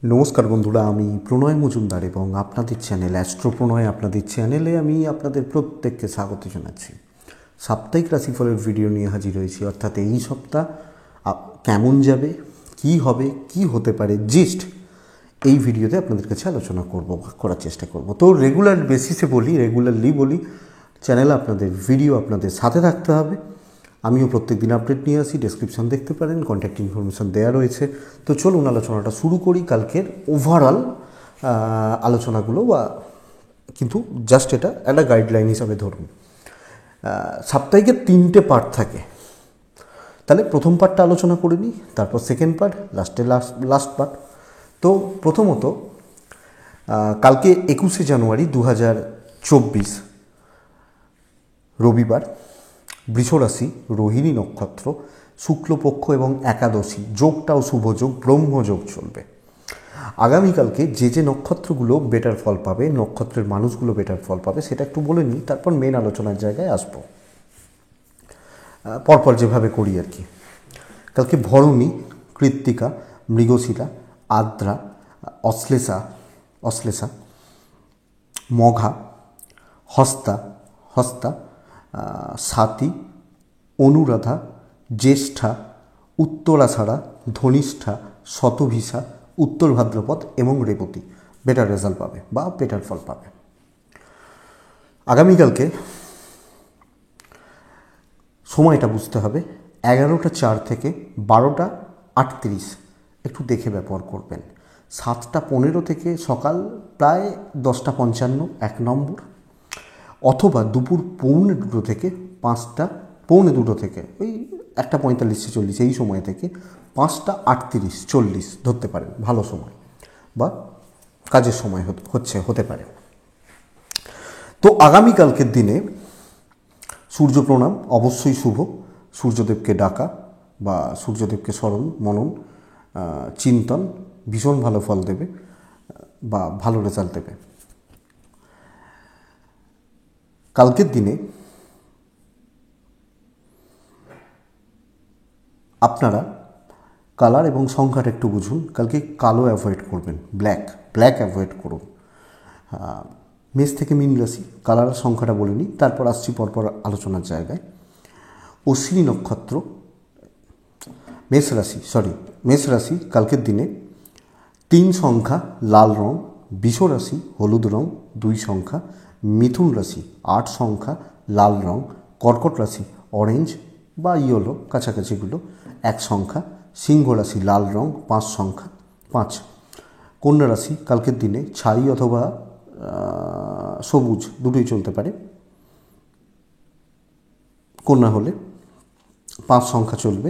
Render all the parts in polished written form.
নমস্কার বন্ধুরা, আমি প্রণয় মজুমদার এবং আপনাদের চ্যানেল অ্যাস্ট্রো প্রণয় আপনাদের চ্যানেলে আমি আপনাদের প্রত্যেককে স্বাগত জানাচ্ছি। সাপ্তাহিক রাশিফলের ভিডিও নিয়ে হাজির হয়েছি। অর্থাৎ এই সপ্তাহ কেমন যাবে, কি হবে, কি হতে পারে, জিস্ট এই ভিডিওতে আপনাদের কাছে আলোচনা করব বা করার চেষ্টা করব। তো রেগুলারলি বলি, চ্যানেলে আপনাদের ভিডিও আপনাদের সাথে থাকতে হবে। আমিও প্রত্যেক দিন আপডেট নিয়ে আসি। ডেসক্রিপশন দেখতে পারেন, কন্ট্যাক্ট ইনফরমেশান দেওয়া রয়েছে। তো চলুন আলোচনাটা শুরু করি। কালকের ওভারঅল আলোচনাগুলো কিন্তু জাস্ট এটা একটা গাইডলাইন হিসাবে ধরুন। সাপ্তাহিকের 3টে পার্ট থাকে, তাহলে প্রথম পার্টটা আলোচনা করে নিই, তারপর সেকেন্ড পার্ট, লাস্ট পার্ট। তো প্রথমত কালকে 21শে জানুয়ারি 2024 রবিবার, বৃষরাশি, রোহিণী নক্ষত্র, শুক্লপক্ষ এবং একাদশী যোগটাও শুভযোগ, ব্রহ্মযোগ চলবে। আগামীকালকে যে নক্ষত্রগুলো বেটার ফল পাবে, নক্ষত্রের মানুষগুলো বেটার ফল পাবে, সেটা একটু বলে নিই, তারপর মেন আলোচনার জায়গায় আসবো। পরপর যেভাবে করি আর কি। কালকে ভরণী, কৃত্তিকা, মৃগশিরা, আদ্রা, অশ্লেষা, মঘা, হস্তা, স্বাতী, অনুরাধা, জ্যেষ্ঠা, উত্তরাষাঢ়া, ধনিষ্ঠা, শতভিষা, উত্তর ভাদ্রপদ এবং রেবতী বেটার রেজাল্ট পাবে বা বেটার ফল পাবে। আগামীকালকে সময়টা বুঝতে হবে 11টা 4 থেকে 12টা 38, একটু দেখে ব্যবহার করবেন। 7টা 15 থেকে সকাল প্রায় 10টা 55 1 নম্বর, অথবা দুপুর 1:45 থেকে 5টা 1:45 থেকে ওই 1:45-40 এই সময় থেকে 5টা 38-40 ধরতে পারেন, ভালো সময় বা কাজের সময় হতে পারে। তো আগামীকালকের দিনে সূর্য প্রণাম অবশ্যই শুভ। সূর্যদেবকে ডাকা বা সূর্যদেবকে স্মরণ, মনন, চিন্তন ভীষণ ভালো ফল দেবে বা ভালো রেজাল্ট দেবে। কালকের দিনে আপনারা কালার এবং সংখ্যাটা একটু বুঝুন। কালকে কালো অ্যাভয়েড করবেন, ব্ল্যাক অ্যাভয়েড করুন। মেষ থেকে মীন রাশি, কালার সংখ্যাটা বলে নিই, তারপর আসছি পরপর আলোচনার জায়গায়। অশ্বিনী নক্ষত্র, মেষ রাশি কালকের দিনে 3 সংখ্যা লাল রং, বৃষ রাশি হলুদ রং 2 সংখ্যা, মিথুন রাশি 8 সংখ্যা লাল রং, কর্কট রাশি অরেঞ্জ বা ইয়েলো কাছাকাছিগুলো 1 সংখ্যা, সিংহ রাশি লাল রং 5 সংখ্যা 5, কন্যা রাশি কালকের দিনে ছাই অথবা সবুজ দুটোই চলতে পারে, কন্যা হলে 5 সংখ্যা চলবে।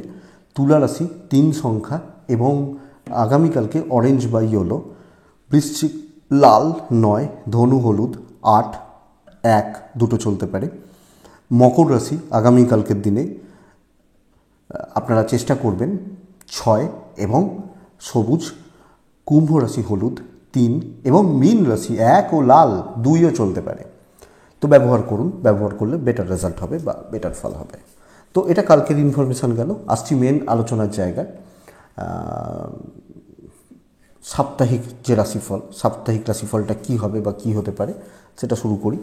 তুলা রাশি 3 সংখ্যা এবং আগামীকালকে অরেঞ্জ বা ইয়েলো, বৃশ্চিক লাল 9, ধনু হলুদ 8, 1 দুটো চলতে পারে। মকর রাশি আগামীকালকের দিনে আপনারা চেষ্টা করবেন 6 এবং সবুজ, কুম্ভ রাশি হলুদ 3 এবং মীন রাশি 1 ও লাল 2ও চলতে পারে। তো ব্যবহার করলে বেটার রেজাল্ট হবে বা বেটার ফল হবে। তো এটা কালকের ইনফরমেশান গেল। আসছি মেন আলোচনার জায়গায়। সাপ্তাহিক রাশিফলটা কী হবে বা কী হতে পারে সেটা শুরু করি।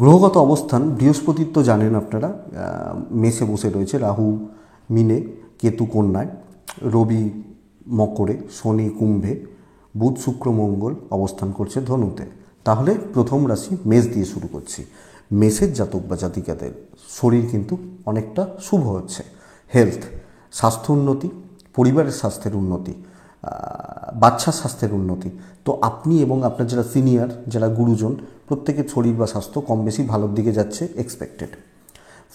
গ্রহগত অবস্থান, বৃহস্পতির তো জানেন আপনারা মেষে বসে রয়েছে, রাহু মিনে, কেতু কন্যায়, রবি মকরে, শনি কুম্ভে, বুধ শুক্র মঙ্গল অবস্থান করছে ধনুতে। তাহলে প্রথম রাশি মেষ দিয়ে শুরু করছি। মেষের জাতক বা জাতিকাদের শরীর কিন্তু অনেকটা শুভ হচ্ছে। হেলথ, স্বাস্থ্য উন্নতি, পরিবারের স্বাস্থ্যের উন্নতি, বাচ্চার স্বাস্থ্যের উন্নতি। তো আপনি এবং আপনার যারা সিনিয়র, যারা গুরুজন, প্রত্যেকের শরীর বা স্বাস্থ্য কম বেশি ভালোর দিকে যাচ্ছে, এক্সপেক্টেড।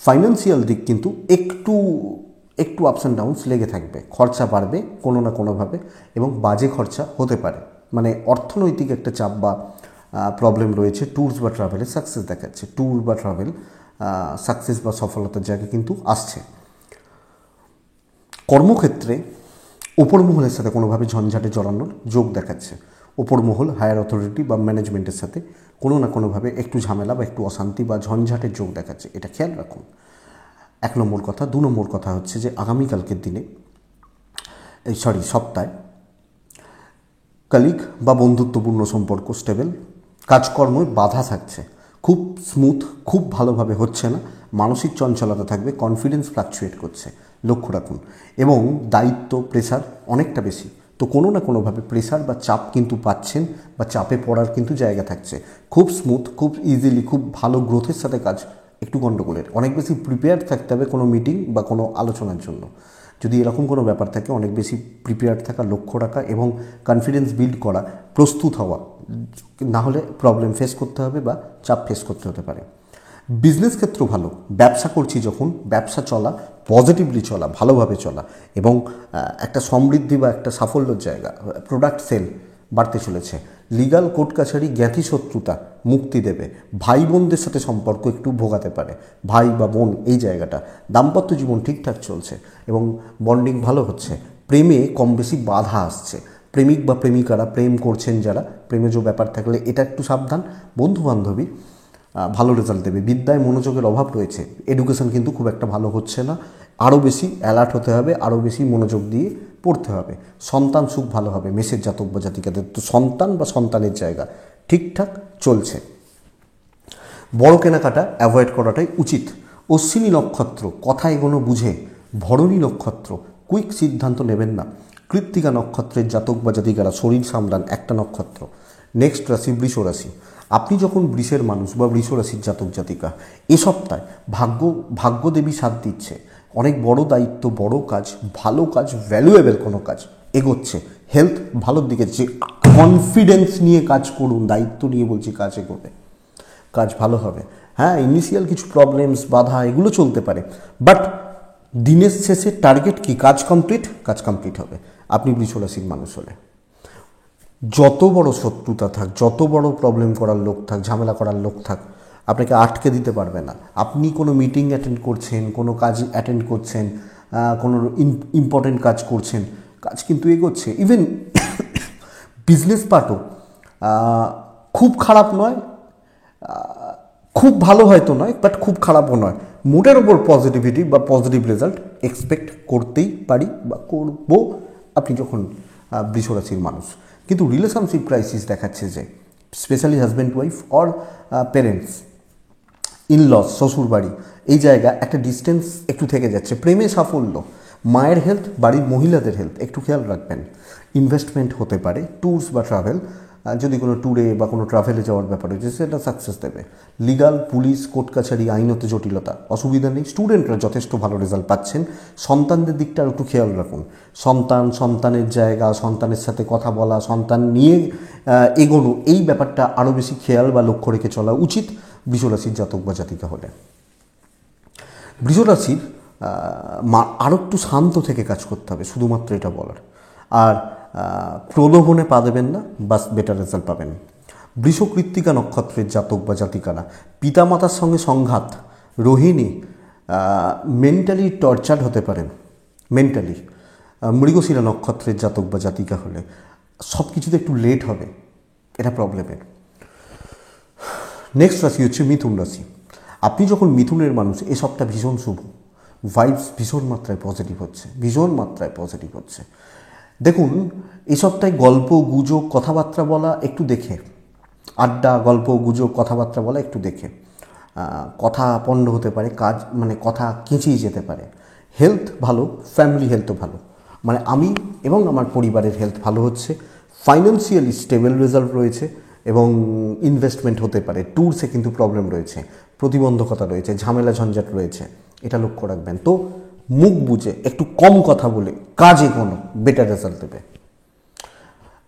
ফাইন্যান্সিয়াল দিক কিন্তু একটু আপস অ্যান্ড ডাউনস লেগে থাকবে, খরচা বাড়বে কোনো না কোনোভাবে এবং বাজে খরচা হতে পারে, মানে অর্থনৈতিক একটা চাপ বা প্রবলেম রয়েছে। ট্যুরস বা ট্রাভেলে সাকসেস দেখাচ্ছে, সাকসেস বা সফলতার জায়গা কিন্তু আসছে। কর্মক্ষেত্রে ওপর মহলের সাথে কোনোভাবে ঝঞ্ঝাটে জড়ানোর যোগ দেখাচ্ছে। ওপর মহল, হায়ার অথরিটি বা ম্যানেজমেন্টের সাথে কোনো না কোনোভাবে একটু ঝামেলা বা একটু অশান্তি বা ঝঞ্ঝাটের যোগ দেখাচ্ছে, এটা খেয়াল রাখুন। 1 নম্বর কথা। 2 নম্বর কথা হচ্ছে যে আগামীকালকের দিনে সপ্তাহে কলিগ বা বন্ধুত্বপূর্ণ সম্পর্ক স্টেবল, কাজকর্মে বাধা থাকছে, খুব স্মুথ, খুব ভালোভাবে হচ্ছে না, মানসিক চঞ্চলতা থাকবে, কনফিডেন্স ফ্লাকচুয়েট করছে, লক্ষ্য রাখুন। এবং দায়িত্ব, প্রেশার অনেকটা বেশি, তো কোনো না কোনোভাবে প্রেশার বা চাপ কিন্তু পাচ্ছেন, বা চাপে পড়ার কিন্তু জায়গা থাকছে। খুব স্মুথ, খুব ইজিলি, খুব ভালো গ্রোথের সাথে কাজ, একটু গণ্ডগোলের, অনেক বেশি প্রিপেয়ার থাকতে হবে কোনো মিটিং বা কোনো আলোচনার জন্য। যদি এরকম কোনো ব্যাপার থাকে, অনেক বেশি প্রিপেয়ার থাকা, লক্ষ্য রাখা এবং কনফিডেন্স বিল্ড করা, প্রস্তুত হওয়া, না হলে প্রবলেম ফেস করতে হবে বা চাপ ফেস করতে হতে পারে। বিজনেস ক্ষেত্র ভালো, ব্যবসা করছি যখন, ব্যবসা চলা, পজিটিভলি চলা, ভালোভাবে চলা এবং একটা সমৃদ্ধি বা একটা সাফল্যের জায়গা, প্রোডাক্ট সেল বাড়তে চলেছে। লিগাল কোর্ট কাছারি, জ্ঞাতি শত্রুতা মুক্তি দেবে, ভাই বোনদের সাথে সম্পর্ক একটু ভোগাতে পারে, ভাই বা বোন এই জায়গাটা। দাম্পত্য জীবন ঠিকঠাক চলছে এবং বন্ডিং ভালো হচ্ছে। প্রেমে কম বেশি বাধা আসছে, প্রেমিক বা প্রেমিকারা, প্রেম করছেন যারা, প্রেমেজ ব্যাপার থাকলে এটা একটু সাবধান। বন্ধু বান্ধবী ভালো রেজাল্ট দেবে। বিদ্যায় মনোযোগের অভাব রয়েছে, এডুকেশন কিন্তু খুব একটা ভালো হচ্ছে না, আরও বেশি অ্যালার্ট হতে হবে, আরও বেশি মনোযোগ দিয়ে পড়তে হবে। সন্তান সুখ ভালো হবে মেষের জাতক বা জাতিকাদের, তো সন্তান বা সন্তানের জায়গা ঠিকঠাক চলছে। বড় কেনাকাটা অ্যাভয়েড করাটাই উচিত। অশ্বিনী নক্ষত্র, কথা এগোনো বুঝে। ভরণী নক্ষত্র, কুইক সিদ্ধান্ত নেবেন না। কৃত্তিকা নক্ষত্রের জাতক বা জাতিকারা শরীর সামলান, একটা নক্ষত্র। নেক্সট রাশি বৃষ রাশি। আপনি যখন বৃষের মানুষ বা বৃষ রাশির জাতক জাতিকা, এ সপ্তাহে ভাগ্যদেবী সাথ দিচ্ছে, অনেক বড় দায়িত্ব, বড় কাজ, ভালো কাজ, ভ্যালুয়েবল কোনো কাজ এগোচ্ছে। হেলথ ভালোর দিকে, যে কনফিডেন্স নিয়ে কাজ করুন, দায়িত্ব নিয়ে বলছি কাজ এগোবে, কাজ ভালো হবে। হ্যাঁ, ইনিশিয়াল কিছু প্রবলেমস, বাধা এগুলো চলতে পারে, বাট দিনের শেষে টার্গেট কি? কাজ কমপ্লিট, কাজ কমপ্লিট হবে। আপনি বৃষ রাশির মানুষ হলে যত বড় শত্রুতা থাক, যত বড় প্রবলেম করার লোক থাক, ঝামেলা করার লোক থাক, আপনাকে আটকে দিতে পারবে না। আপনি কোনো মিটিং অ্যাটেন্ড করছেন, কোনো কাজ অ্যাটেন্ড করছেন, কোনো ইম্পর্টেন্ট কাজ করছেন, কাজ কিন্তু এগোচ্ছে। ইভেন বিজনেস পার্টও খুব খারাপ নয়, খুব ভালো হয়তো নয়, বাট খুব খারাপও নয়। মোটের ওপর পজিটিভিটি বা পজিটিভ রেজাল্ট এক্সপেক্ট করতেই পারি বা করবো আপনি যখন বৃষ রাশির মানুষ। কিন্তু রিলেশনশিপ ক্রাইসিস দেখাচ্ছে যে, specially husband wife or parents, in-laws, শ্বশুরবাড়ি, এই জায়গা একটা ডিস্টেন্স একটু থেকে যাচ্ছে। প্রেমে সাফল্য, মায়ের হেলথ, বাড়ির মহিলাদের হেলথ একটু খেয়াল রাখবেন। ইনভেস্টমেন্ট হতে পারে, ট্যুরস বা ট্রাভেল, যদি কোনো ট্যুরে বা কোনো ট্রাভেলে যাওয়ার ব্যাপার হয়েছে সেটা সাকসেস দেবে। লিগাল, পুলিশ, কোর্ট কাছারি, আইনত জটিলতা, অসুবিধা নেই। স্টুডেন্টরা যথেষ্ট ভালো রেজাল্ট পাচ্ছেন। সন্তানদের দিকটা একটু খেয়াল রাখুন। সন্তানের জায়গা, সন্তানের সাথে কথা বলা, সন্তান নিয়ে এগোনো, এই ব্যাপারটা আরও বেশি খেয়াল বা লক্ষ্য রেখে চলা উচিত বৃষ রাশির জাতক বা জাতিকা হলে। বৃষ রাশির আরও একটু শান্ত থেকে কাজ করতে হবে, শুধুমাত্র এটা বলার। আর প্রলোভনে পা দেবেন না, বাস বেটার রেজাল্ট পাবেন। বৃষ কৃত্তিকা নক্ষত্রের জাতক বা জাতিকারা, পিতামাতার সঙ্গে সংঘাত, রোহিণী, মেন্টালি টর্চার্ড হতে পারেন, মেন্টালি। মৃগশিরা নক্ষত্রের জাতক বা জাতিকা হলে সব কিছুতে একটু লেট হবে, এটা প্রবলেমের। নেক্সট রাশি হচ্ছে মিথুন রাশি। আপনি যখন মিথুনের মানুষ, এ সপ্তাহ ভীষণ শুভ, ভাইবস ভীষণ মাত্রায় পজিটিভ হচ্ছে, ভীষণ মাত্রায় পজিটিভ হচ্ছে। দেখুন, এই সপ্তাহে গল্প গুজব, কথাবার্তা বলা একটু দেখে, আড্ডা, গল্প গুজব, কথাবার্তা বলা একটু দেখে, কথা পণ্ড হতে পারে, কাজ মানে কথা কেঁচিয়ে যেতে পারে। হেলথ ভালো, ফ্যামিলি হেলথও ভালো, মানে আমি এবং আমার পরিবারের হেলথ ভালো হচ্ছে। ফাইন্যান্সিয়ালি স্টেবল রেজাল্ট রয়েছে এবং ইনভেস্টমেন্ট হতে পারে। ট্যুরসে কিন্তু প্রবলেম রয়েছে, প্রতিবন্ধকতা রয়েছে, ঝামেলা ঝঞ্ঝাট রয়েছে, এটা লক্ষ্য রাখবেন। তো মুখ বুঝে, একটু কম কথা বলে কাজে কোনো বেটার রেজাল্ট দেবে।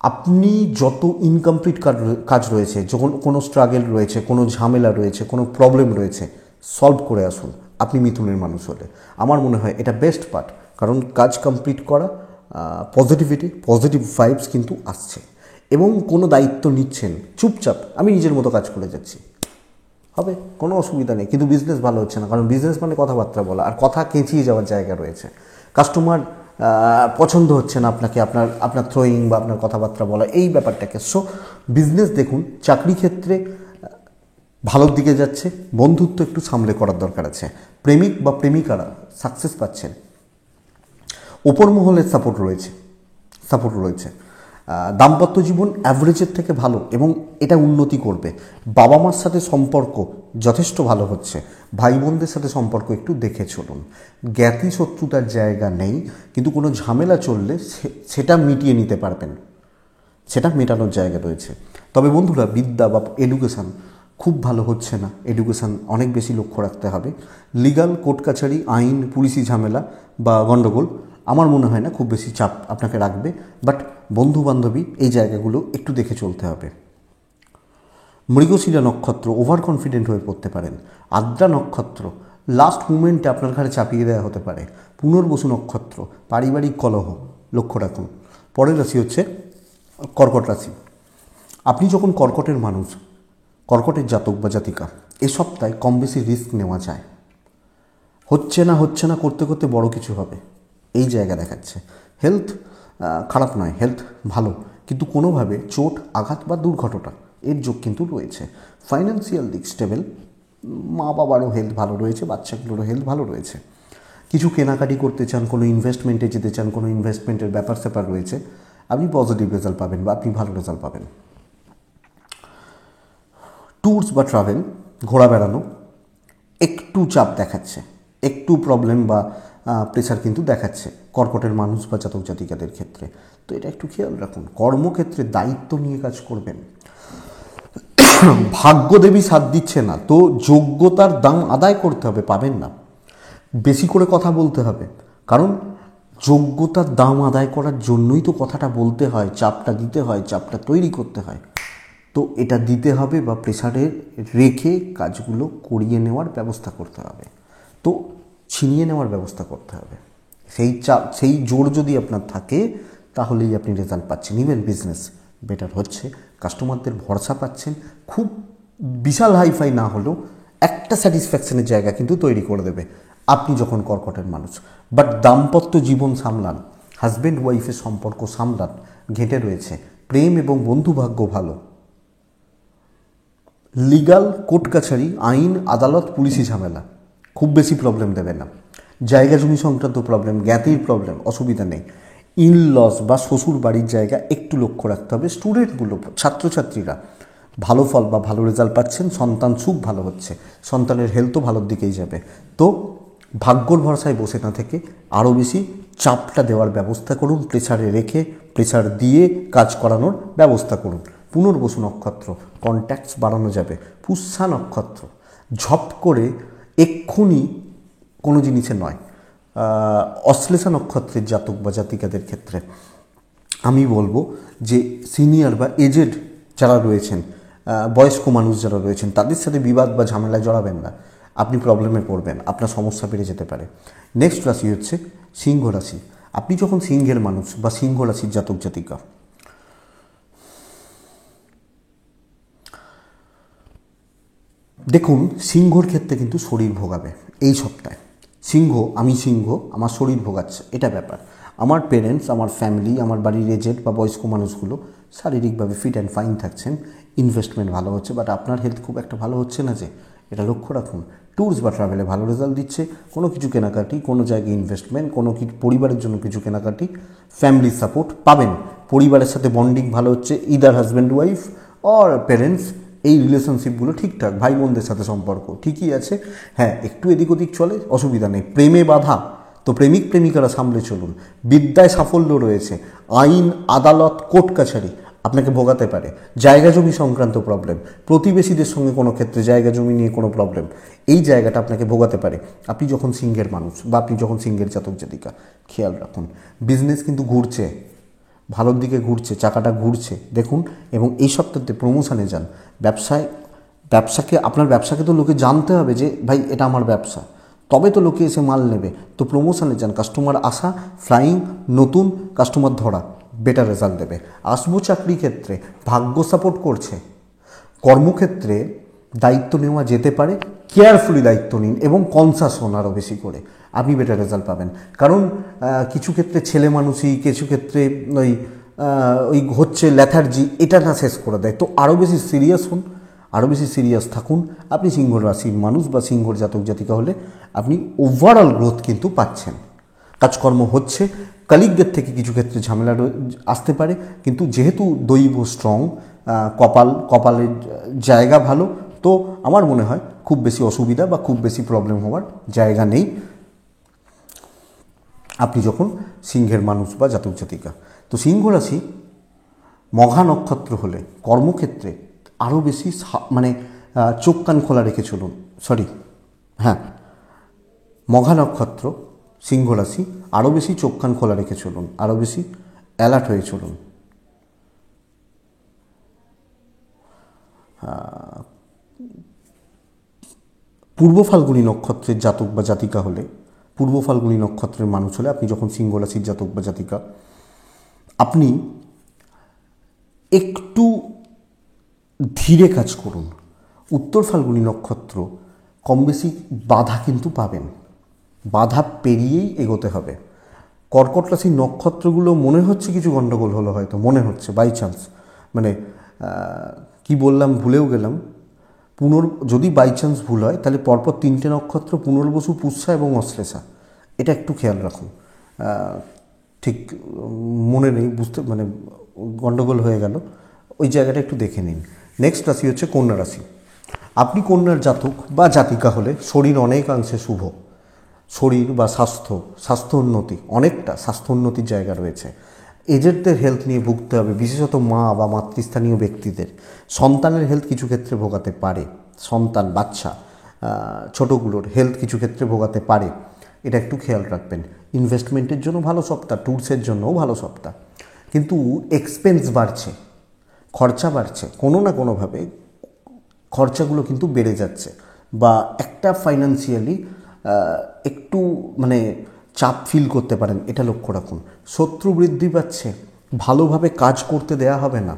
আপনি যত ইনকমপ্লিট কাজ রয়েছে, যখন কোনো স্ট্রাগল রয়েছে, কোনো ঝামেলা রয়েছে, কোনো প্রবলেম রয়েছে, সলভ করে আসুন আপনি মিথুনের মানুষ হলে। আমার মনে হয় এটা বেস্ট পার্ট, কারণ কাজ কমপ্লিট করা, পজিটিভিটি, পজিটিভ ভাইবস কিন্তু আসছে এবং কোনো দায়িত্ব নিচ্ছেন, চুপচাপ আমি নিজের মতো কাজ করে যাচ্ছি, হবে, কোনো অসুবিধা নেই। কিন্তু বিজনেস ভালো হচ্ছে না, কারণ বিজনেস মানে কথাবার্তা বলা, আর কথা কেঁচিয়ে যাওয়ার জায়গা রয়েছে। কাস্টমার পছন্দ হচ্ছে না আপনাকে, আপনার থ্রোয়িং বা আপনার কথাবার্তা বলা, এই ব্যাপারটাকে। সো বিজনেস দেখুন, চাকরি ক্ষেত্রে ভালোর দিকে যাচ্ছে, বন্ধুত্ব একটু সামলে করার দরকার আছে। প্রেমিক বা প্রেমিকারা সাকসেস পাচ্ছেন, ওপর মহলের সাপোর্ট রয়েছে। দাম্পত্য জীবন অ্যাভারেজের থেকে ভালো এবং এটা উন্নতি করবে। বাবা মার সাথে সম্পর্ক যথেষ্ট ভালো হচ্ছে। ভাই বোনদের সাথে সম্পর্ক একটু দেখে চলুন। জ্ঞাতি শত্রুতার জায়গা নেই, কিন্তু কোনো ঝামেলা চললে সেটা মিটিয়ে নিতে পারবেন, সেটা মেটানোর জায়গা রয়েছে। তবে বন্ধুরা, বিদ্যা বা এডুকেশান খুব ভালো হচ্ছে না, এডুকেশান অনেক বেশি লক্ষ্য রাখতে হবে। লিগাল, কোর্ট কাছারি, আইন, পুলিশি ঝামেলা বা গণ্ডগোল আমার মনে হয় না খুব বেশি চাপ আপনাকে রাখবে, বাট বন্ধু বান্ধবী এই জায়গাগুলো একটু দেখে চলতে হবে। মৃগশিরা নক্ষত্র, ওভার কনফিডেন্ট হয়ে পড়তে পারেন। আদ্রা নক্ষত্র, লাস্ট মুমেন্টে আপনার ঘাড়ে চাপিয়ে দেওয়া হতে পারে। পুনর্বসু নক্ষত্র, পারিবারিক কলহ লক্ষ্য রাখুন। পরের রাশি হচ্ছে কর্কট রাশি। আপনি যখন কর্কটের মানুষ, কর্কটের জাতক বা জাতিকা, এ সপ্তাহে কম বেশি রিস্ক নেওয়া যায়। হচ্ছে না করতে করতে বড় কিছু হবে, এই জায়গা দেখাচ্ছে। হেলথ খারাপ নয়, হেলথ ভালো, কিন্তু কোনোভাবে চোট, আঘাত বা দুর্ঘটনা এর যোগ কিন্তু রয়েছে। ফাইন্যান্সিয়াল দিক স্টেবল, মা বাবারও হেলথ ভালো রয়েছে, বাচ্চাগুলোরও হেলথ ভালো রয়েছে। কিছু কেনাকাটি করতে চান, কোনো ইনভেস্টমেন্টে যেতে চান, কোনো ইনভেস্টমেন্টের ব্যাপার স্যাপার রয়েছে, আপনি পজিটিভ রেজাল্ট পাবেন বা আপনি ভালো রেজাল্ট পাবেন। ট্যুরস বা ট্রাভেল, ঘোরা বেড়ানো একটু চাপ দেখাচ্ছে, একটু প্রবলেম বা প্রেশার কিন্তু দেখাচ্ছে কর্কটের মানুষ বা জাতক জাতিকাদের ক্ষেত্রে। তো এটা একটু খেয়াল রাখুন। কর্মক্ষেত্রে দায়িত্ব নিয়ে কাজ করবেন। ভাগ্যদেবী সাথ দিচ্ছে না, তো যোগ্যতার দাম আদায় করতে হবে, পাবেন না। বেশি করে কথা বলতে হবে, কারণ যোগ্যতার দাম আদায় করার জন্যই তো কথাটা বলতে হয়, চাপটা দিতে হয়, চাপটা তৈরি করতে হয়। তো এটা দিতে হবে বা প্রেশারে রেখে কাজগুলো করিয়ে নেওয়ার ব্যবস্থা করতে হবে, তো ছিনিয়ে নেওয়ার ব্যবস্থা করতে হবে। সেই চাপ, সেই জোর যদি আপনার থাকে তাহলেই আপনি রেজাল্ট পাচ্ছেন। ইভেন বিজনেস বেটার হচ্ছে, কাস্টমারদের ভরসা পাচ্ছেন। খুব বিশাল হাইফাই না হলেও একটা স্যাটিসফ্যাকশনের জায়গা কিন্তু তৈরি করে দেবে আপনি যখন কর্কটের মানুষ। বাট দাম্পত্য জীবন সামলান, হাজব্যান্ড ওয়াইফের সম্পর্ক সামলান, ঘেঁটে রয়েছে। প্রেম এবং বন্ধুভাগ্য ভালো। লিগাল, কোর্ট কাছারি, আইন, আদালত, পুলিশি ঝামেলা খুব বেশি প্রবলেম দেবে না। জায়গা জমি সংক্রান্ত প্রবলেম, জ্ঞাতির প্রবলেম, অসুবিধা নেই। ইনলস বা শ্বশুর বাড়ির জায়গা একটু লক্ষ্য রাখতে হবে। স্টুডেন্টগুলো, ছাত্রছাত্রীরা ভালো ফল বা ভালো রেজাল্ট পাচ্ছেন, সন্তান সুখ ভালো হচ্ছে, সন্তানের হেলথও ভালোর দিকেই যাবে। তো ভাগ্যর ভরসায় বসে না থেকে আরও বেশি চাপটা দেওয়ার ব্যবস্থা করুন, প্রেসারে রেখে, প্রেসার দিয়ে কাজ করানোর ব্যবস্থা করুন। পুনর্বসু নক্ষত্র, কন্ট্যাক্টস বাড়ানো যাবে। পুষ্যা নক্ষত্র, ঝপ করে এক্ষুনি কোনো জিনিসে নয়। অশ্লেষা নক্ষত্রের জাতক বা জাতিকাদের ক্ষেত্রে আমি বলবো যে সিনিয়র বা এজেড যারা রয়েছেন, বয়স্ক মানুষ যারা রয়েছেন, তাদের সাথে বিবাদ বা ঝামেলায় জড়াবেন না, আপনি প্রবলেমে পড়বেন, আপনার সমস্যা বেড়ে যেতে পারে। নেক্সট রাশি হচ্ছে সিংহ রাশি। আপনি যখন সিংহের মানুষ বা সিংহ রাশির জাতক জাতিকা, দেখুন সিংহর ক্ষেত্রে কিন্তু শরীর ভোগাবে এই সপ্তাহে। সিংহ, আমি সিংহ, আমার শরীর ভোগাচ্ছে, এটা ব্যাপার। আমার পেরেন্টস, আমার ফ্যামিলি, আমার বাড়ির এজেড বা বয়স্ক মানুষগুলো শারীরিকভাবে ফিট অ্যান্ড ফাইন থাকছেন, ইনভেস্টমেন্ট ভালো হচ্ছে, বাট আপনার হেলথ খুব একটা ভালো হচ্ছে না, যে এটা লক্ষ্য রাখুন। ট্যুরস বা ট্রাভেলে ভালো রেজাল্ট দিচ্ছে, কোনো কিছু কেনাকাটি, কোনো জায়গায় ইনভেস্টমেন্ট, কোনো কিছু পরিবারের জন্য কিছু কেনাকাটি, ফ্যামিলির সাপোর্ট পাবেন। পরিবারের সাথে বন্ডিং ভালো হচ্ছে, either husband wife or parents, এই রিলেশনশিপগুলো ঠিকঠাক। ভাই বোনদের সাথে সম্পর্ক ঠিকই আছে, হ্যাঁ একটু এদিক ওদিক চলে, অসুবিধা নেই। প্রেমে বাধা, তো প্রেমিক প্রেমিকারা সামলে চলুন। বিদ্যায় সাফল্য রয়েছে। আইন, আদালত, কোর্ট কাছারি আপনাকে ভোগাতে পারে। জায়গা জমি সংক্রান্ত প্রবলেম, প্রতিবেশীদের সঙ্গে কোনো ক্ষেত্রে জায়গা জমি নিয়ে কোনো প্রবলেম, এই জায়গাটা আপনাকে ভোগাতে পারে আপনি যখন সিংহের মানুষ বা আপনি যখন সিংহের জাতক জাতিকা। খেয়াল রাখুন, বিজনেস কিন্তু ঘুরছে, ভালোর দিকে ঘুরছে, চাকাটা ঘুরছে দেখুন। এবং এই সপ্তাহে প্রমোশনে যান। আপনার ব্যবসাকে তো লোকে জানতে হবে যে ভাই এটা আমার ব্যবসা, তবে তো লোকে এসে মাল নেবে। তো প্রমোশনে যান, কাস্টমার আসা, ফ্লাইং, নতুন কাস্টমার ধরা বেটার রেজাল্ট দেবে। আসবো চাকরি ক্ষেত্রে, ভাগ্য সাপোর্ট করছে। কর্মক্ষেত্রে দায়িত্ব নেওয়া যেতে পারে, কেয়ারফুলি দায়িত্ব নিন এবং কনসাস হন আরও বেশি করে, আপনি বেটার রেজাল্ট পাবেন। কারণ কিছু ক্ষেত্রে ছেলে মানুষই, কিছু ক্ষেত্রে ওই হচ্ছে ল্যাথার্জি, এটা না শেষ করে দেয়। তো আরও বেশি সিরিয়াস হন, আরও বেশি সিরিয়াস থাকুন। আপনি সিংহ রাশির মানুষ বা সিংহর জাতক জাতিকা হলে আপনি ওভারঅল গ্রোথ কিন্তু পাচ্ছেন। কাজকর্ম হচ্ছে, কলিগদের থেকে কিছু ক্ষেত্রে ঝামেলা আসতে পারে, কিন্তু যেহেতু দৈব স্ট্রং, কপালের জায়গা ভালো, তো আমার মনে হয় খুব বেশি অসুবিধা বা খুব বেশি প্রবলেম হওয়ার জায়গা নেই আপনি যখন সিংহের মানুষ বা জাতক জাতিকা। তো সিংহ রাশি মঘা নক্ষত্র হলে কর্মক্ষেত্রে আরও বেশি মানে চোখ কান খোলা রেখে চলুন। মঘা নক্ষত্র সিংহ রাশি আরও বেশি চোখ কান খোলা রেখে চলুন, আরও বেশি অ্যালার্ট হয়ে চলুন। পূর্ব ফাল্গুনী নক্ষত্রের জাতক বা জাতিকা হলে, পূর্ব ফাল্গুনী নক্ষত্রের মানুষ হলে, আপনি যখন সিংহ রাশির জাতক বা জাতিকা, আপনি একটু ধীরে কাজ করুন। উত্তর ফাল্গুনী নক্ষত্র কম বেশি বাধা কিন্তু পাবেন, বাধা পেরিয়েই এগোতে হবে। কর্কট রাশির নক্ষত্রগুলো মনে হচ্ছে কিছু গণ্ডগোল হলো, হয়তো মনে হচ্ছে বাই চান্স, মানে কি বললাম ভুলেও গেলাম, যদি বাই চান্স ভুল হয় তাহলে পরপর 3টে নক্ষত্র পুনর্বসু, পুষ্যা এবং অশ্লেষা, এটা একটু খেয়াল রাখুন। ঠিক মনে নেই, মানে গণ্ডগোল হয়ে গেল, ওই জায়গাটা একটু দেখে নিন। নেক্সট রাশি হচ্ছে কন্যা রাশি। আপনি কন্যার জাতক বা জাতিকা হলে শরীর অনেকাংশে শুভ, শরীর বা স্বাস্থ্য উন্নতি, অনেকটা স্বাস্থ্য উন্নতির জায়গা রয়েছে। এজেডদের হেলথ নিয়ে ভুগতে হবে, বিশেষত মা বা মাতৃস্থানীয় ব্যক্তিদের। সন্তানের হেলথ কিছু ক্ষেত্রে ভোগাতে পারে, বাচ্চা ছোটোগুলোর হেলথ কিছু ক্ষেত্রে ভোগাতে পারে, এটা একটু খেয়াল রাখবেন। ইনভেস্টমেন্টের জন্য ভালো সপ্তাহ, ট্যুরসের জন্যও ভালো সপ্তাহ, কিন্তু এক্সপেন্স বাড়ছে, খরচা বাড়ছে, কোনো না কোনোভাবে খরচাগুলো কিন্তু বেড়ে যাচ্ছে, বা একটা ফাইন্যান্সিয়ালি একটু মানে চাপ ফিল করতে পারেন, এটা লক্ষ্য রাখুন। শত্রু বৃদ্ধি পাচ্ছে, ভালোভাবে কাজ করতে দেয়া হবে না,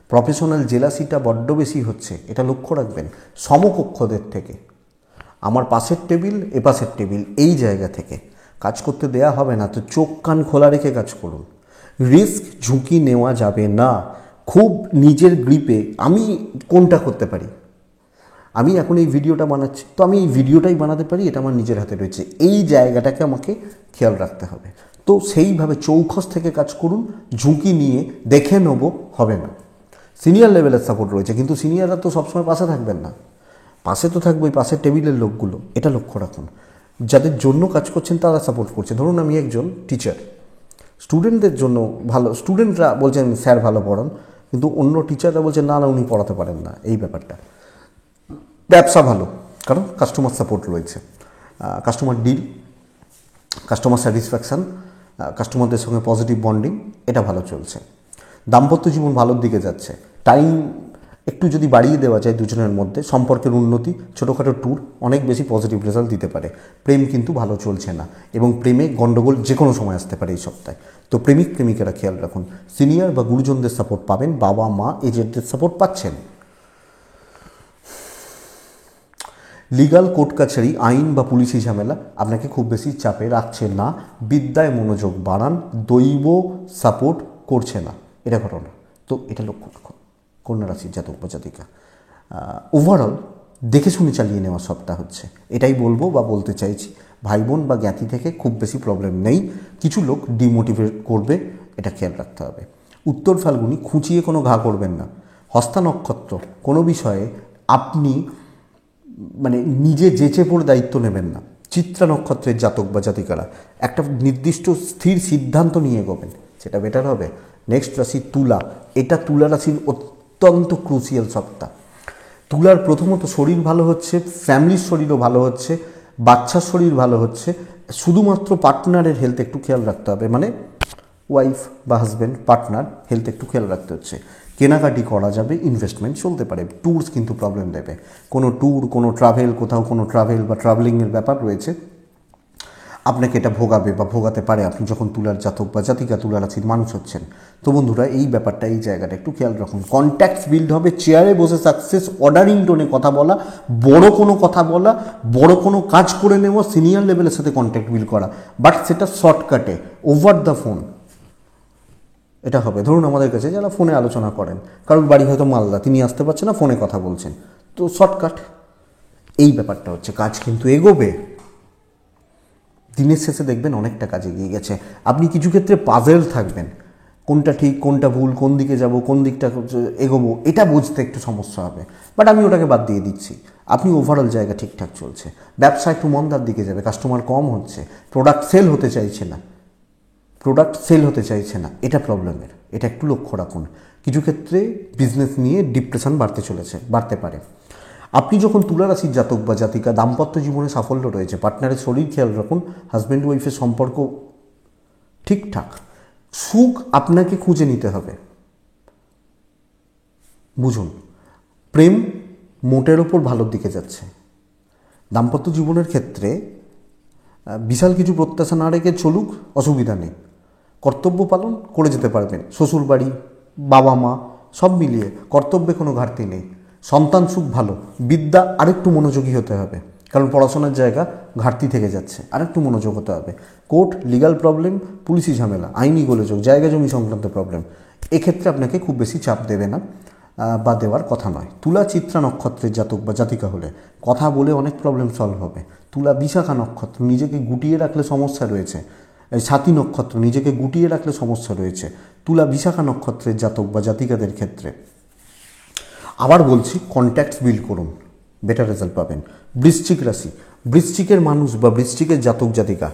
প্রফেশনাল জেলাসিটা বড্ড বেশি হচ্ছে, এটা লক্ষ্য রাখবেন। সমকক্ষদের থেকে, আমার পাশের টেবিল এপাশের টেবিল, এই জায়গা থেকে কাজ করতে দেয়া হবে না, তো চোখ কান খোলা রেখে কাজ করুন। রিস্ক ঝুঁকি নেওয়া যাবে না, খুব নিজের গ্রিপে আমি কোনটা করতে পারি, আমি এখন এই ভিডিওটা বানাচ্ছি, তো আমি এই ভিডিওটাই বানাতে পারি, এটা আমার নিজের হাতে রয়েছে, এই জায়গাটাকে আমাকে খেয়াল রাখতে হবে। তো সেইভাবে চৌখস থেকে কাজ করুন, ঝুঁকি নিয়ে দেখে নেব হবে না। সিনিয়র লেভেলের সাপোর্ট রয়েছে, কিন্তু সিনিয়ররা তো সবসময় পাশে থাকবেন না, পাশে তো থাকবে ওই পাশের টেবিলের লোকগুলো, এটা লক্ষ্য রাখুন। যাদের জন্য কাজ করছেন তারা সাপোর্ট করছে। ধরুন আমি একজন টিচার, স্টুডেন্টদের জন্য ভালো, স্টুডেন্টরা বলছেন স্যার ভালো পড়ান, কিন্তু অন্য টিচাররা বলছেন না উনি পড়াতে পারেন না, এই ব্যাপারটা। ব্যবসা ভালো, কারণ কাস্টমার সাপোর্ট রয়েছে, কাস্টমার ডিল, কাস্টমার স্যাটিসফ্যাকশান, কাস্টমারদের সঙ্গে পজিটিভ বন্ডিং, এটা ভালো চলছে। দাম্পত্য জীবন ভালোর দিকে যাচ্ছে, টাইম একটু যদি বাড়িয়ে দেওয়া যায় দুজনের মধ্যে, সম্পর্কের উন্নতি, ছোটোখাটো ট্যুর অনেক বেশি পজিটিভ রেজাল্ট দিতে পারে। প্রেম কিন্তু ভালো চলছে না, এবং প্রেমে গণ্ডগোল যে কোনো সময় আসতে পারে এই সপ্তাহে, তো প্রেমিকেরা খেয়াল রাখুন। সিনিয়র বা গুরুজনদের সাপোর্ট পাবেন, বাবা মা এজেন্টদের সাপোর্ট পাচ্ছেন। লিগাল কোর্ট কাছারি, আইন বা পুলিশি ঝামেলা আপনাকে খুব বেশি চাপে রাখছে না, বিদ্যায় মনোযোগ বাড়ান, দৈব সাপোর্ট করছে না, এটা ঘটনা। তো এটা লক্ষ্য রাখুন কন্যা রাশির জাতক বা জাতিকা। ওভারঅল দেখে শুনে চালিয়ে নেওয়া সপ্তাহ হচ্ছে, এটাই বলবো বা বলতে চাইছি। ভাই বোন বা জ্ঞাতি থেকে খুব বেশি প্রবলেম নেই, কিছু লোক ডিমোটিভেট করবে, এটা খেয়াল রাখতে হবে। উত্তর ফাল্গুনি, খুঁচিয়ে কোনো ঘা করবেন না। হস্তা নক্ষত্র, কোনো বিষয়ে আপনি মানে নিজে যেচে পড়ে দায়িত্ব নেবেন না। চিত্রা নক্ষত্রের জাতক বা জাতিকারা একটা নির্দিষ্ট স্থির সিদ্ধান্ত নিয়ে এগোবেন, সেটা বেটার হবে। নেক্সট রাশি তুলা, এটা তুলা রাশির অত্যন্ত ক্রুশিয়াল সপ্তাহ। তুলার প্রথমত শরীর ভালো হচ্ছে, ফ্যামিলির শরীরও ভালো হচ্ছে, বাচ্চার শরীর ভালো হচ্ছে, শুধুমাত্র পার্টনারের হেলথ একটু খেয়াল রাখতে হবে, মানে ওয়াইফ বা হাজব্যান্ড, পার্টনার হেলথ একটু খেয়াল রাখতে হচ্ছে। কেনাকাটি করা যাবে, ইনভেস্টমেন্ট চলতে পারে। ট্যুরস কিন্তু প্রবলেম দেবে, কোনো ট্যুর, কোনো ট্রাভেল, কোথাও কোনো ট্রাভেল বা ট্রাভেলিংয়ের ব্যাপার রয়েছে, আপনাকে এটা ভোগাবে বা ভোগাতে পারে আপনি যখন তুলার জাতক বা জাতিকা, তুলা রাশির মানুষ হচ্ছেন। তো বন্ধুরা এই ব্যাপারটা, এই জায়গাটা একটু খেয়াল রাখুন। কন্ট্যাক্টস বিল্ড হবে, চেয়ারে বসে সাকসেস, অর্ডারিং টোনে কথা বলা, বড় কোনো কথা বলা, বড় কোনো কাজ করে নেওয়া, সিনিয়র লেভেলের সাথে কন্ট্যাক্ট বিল্ড করা, বাট সেটা শর্টকাটে, ওভার দ্য ফোন, এটা হবে। ধরুন আমাদের কাছে যারা ফোনে আলোচনা করেন, কারোর বাড়ি হয়তো মালদা, তিনি আসতে পারছেন না, ফোনে কথা বলছেন, তো শর্টকাট, এই ব্যাপারটা হচ্ছে। কাজ কিন্তু এগোবে, দিনের শেষে দেখবেন অনেকটা কাজে এগিয়ে গেছে। আপনি কিছু ক্ষেত্রে পাজেল থাকবেন, কোনটা ঠিক কোনটা ভুল, কোন দিকে যাব, কোন দিকটা এগোবো, এটা বুঝতে একটু সমস্যা হবে। বাট আমি ওটাকে বাদ দিয়ে দিচ্ছি, আপনি ওভারঅল জায়গা ঠিকঠাক চলছে। ব্যবসা একটু মন্দার দিকে যাবে, কাস্টমার কম হচ্ছে, প্রোডাক্ট সেল হতে চাইছে না, এটা প্রবলেমের, এটা একটু লক্ষ্য রাখুন। কিছু ক্ষেত্রে বিজনেস নিয়ে ডিপ্রেশন বাড়তে পারে। আপনি যখন তুলা রাশির জাতক বা জাতিকা, দাম্পত্য জীবনে সাফল্য রয়েছে, পার্টনারের শরীর খেয়াল রাখুন, হাজব্যান্ড ওয়াইফের সম্পর্ক ঠিকঠাক, সুখ আপনাকে খুঁজে নিতে হবে। বুঝুন, প্রেম মোটের ওপর ভালোর দিকে যাচ্ছে। দাম্পত্য জীবনের ক্ষেত্রে বিশাল কিছু প্রত্যাশা না রেখে চলুক, অসুবিধা নেই, কর্তব্য পালন করে যেতে পারবেন। শ্বশুর বাড়ি, বাবা মা সব মিলিয়ে কর্তব্যে কোনো ঘাটতি নেই। সন্তান সুখ ভালো, বিদ্যা আরেকটু মনোযোগী হতে হবে, কারণ পড়াশোনার জায়গা ঘাটতি থেকে যাচ্ছে, আরেকটু মনোযোগ হতে হবে। কোর্ট, লিগাল প্রবলেম, পুলিশি ঝামেলা, আইনি গোলযোগ, জায়গা জমি সংক্রান্ত প্রবলেম, এক্ষেত্রে আপনাকে খুব বেশি চাপ দেবে না বা দেওয়ার কথা নয়। তুলা চিত্রা নক্ষত্রের জাতক বা জাতিকা হলে কথা বলে অনেক প্রবলেম সলভ হবে। তুলা বিশাখা নক্ষত্র, নিজেকে গুটিয়ে রাখলে সমস্যা রয়েছে। সাথী নক্ষত্র, নিজেকে গুটিয়ে রাখলে সমস্যা রয়েছে। তুলা বিশাখা নক্ষত্রের জাতক বা জাতিকাদের ক্ষেত্রে আবার বলছি, কন্ট্যাক্টস বিল্ড করুন, বেটার রেজাল্ট পাবেন। বৃশ্চিক রাশি, বৃশ্চিকের মানুষ বা বৃশ্চিকের জাতক জাতিকা,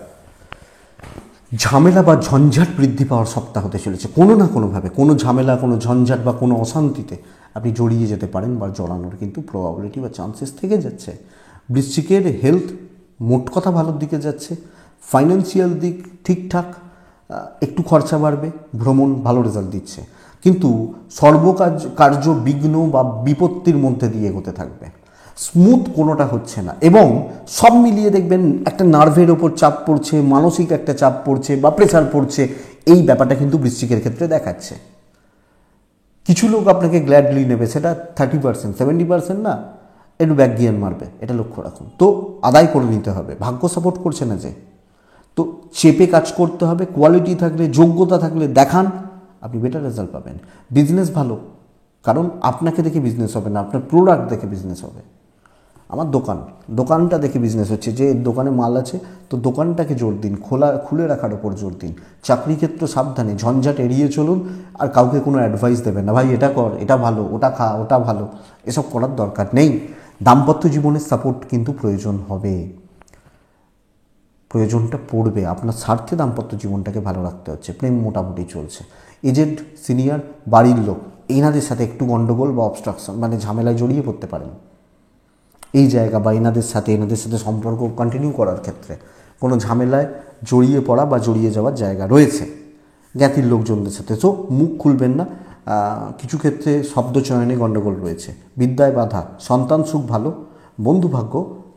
ঝামেলা বা ঝঞ্ঝাট বৃদ্ধি পাওয়ার সপ্তাহ হতে চলেছে। কোনো না কোনোভাবে কোনো ঝামেলা, কোনো ঝঞ্ঝাট বা কোনো অশান্তিতে আপনি জড়িয়ে যেতে পারেন বা জড়ানোর কিন্তু প্রবাবিলিটি বা চান্সেস থেকে যাচ্ছে। বৃশ্চিকের হেলথ মোট কথা ভালোর দিকে যাচ্ছে। ফাইন্যান্সিয়াল দিক ঠিকঠাক, একটু খরচা বাড়বে, ভ্রমণ ভালো রেজাল্ট দিচ্ছে, কিন্তু কার্য বিঘ্ন বা বিপত্তির মধ্যে দিয়ে এগোতে থাকবে। স্মুথ কোনোটা হচ্ছে না, এবং সব মিলিয়ে দেখবেন একটা নার্ভের ওপর চাপ পড়ছে, মানসিক একটা চাপ পড়ছে বা প্রেশার পড়ছে, এই ব্যাপারটা কিন্তু বৃশ্চিকের ক্ষেত্রে দেখাচ্ছে। কিছু লোক আপনাকে গ্ল্যাডলি নেবে, সেটা 30%, 70% না, একটু ব্যাকগিয়ান মারবে, এটা লক্ষ্য রাখুন। তো আদায় করে নিতে হবে, ভাগ্য সাপোর্ট করছে না যে, তো চেপে কাজ করতে হবে। কোয়ালিটি থাকলে, যোগ্যতা থাকলে দেখান, আপনি বেটার রেজাল্ট পাবেন। বিজনেস ভালো, কারণ আপনাকে দেখে বিজনেস হবে না, আপনার প্রোডাক্ট দেখে বিজনেস হবে। আমার দোকানটা দেখে বিজনেস হচ্ছে, যে দোকানে মাল আছে, তো দোকানটাকে জোর দিন, খুলে রাখার ওপর জোর দিন। চাকরি ক্ষেত্র সাবধানে, ঝঞ্ঝাট এড়িয়ে চলুন, আর কাউকে কোনো অ্যাডভাইস দেবেন না, ভাই এটা কর, এটা ভালো, ওটা খা, ওটা ভালো, এসব করার দরকার নেই। দাম্পত্য জীবনের সাপোর্ট কিন্তু প্রয়োজন হবে, প্রয়োজনটা পড়বে, আপনার স্বার্থে দাম্পত্য জীবনটাকে ভালো রাখতে হচ্ছে। প্রেম মোটামুটি চলছে। এজেন্ট, সিনিয়র, বাড়ির লোক, এনাদের সাথে একটু গন্ডগোল বা অবস্ট্রাকশন, মানে ঝামেলায় জড়িয়ে পড়তে পারেন এই জায়গা, বা এনাদের সাথে সম্পর্ক কন্টিনিউ করার ক্ষেত্রে কোনো ঝামেলায় জড়িয়ে পড়া বা জড়িয়ে যাওয়ার জায়গা রয়েছে জ্ঞাতির লোকজনদের সাথে। তো মুখ খুলবেন না, কিছু ক্ষেত্রে শব্দ চয়নে গণ্ডগোল রয়েছে। বিদ্যায় বাধা, সন্তান সুখ ভালো, বন্ধু ভাগ্য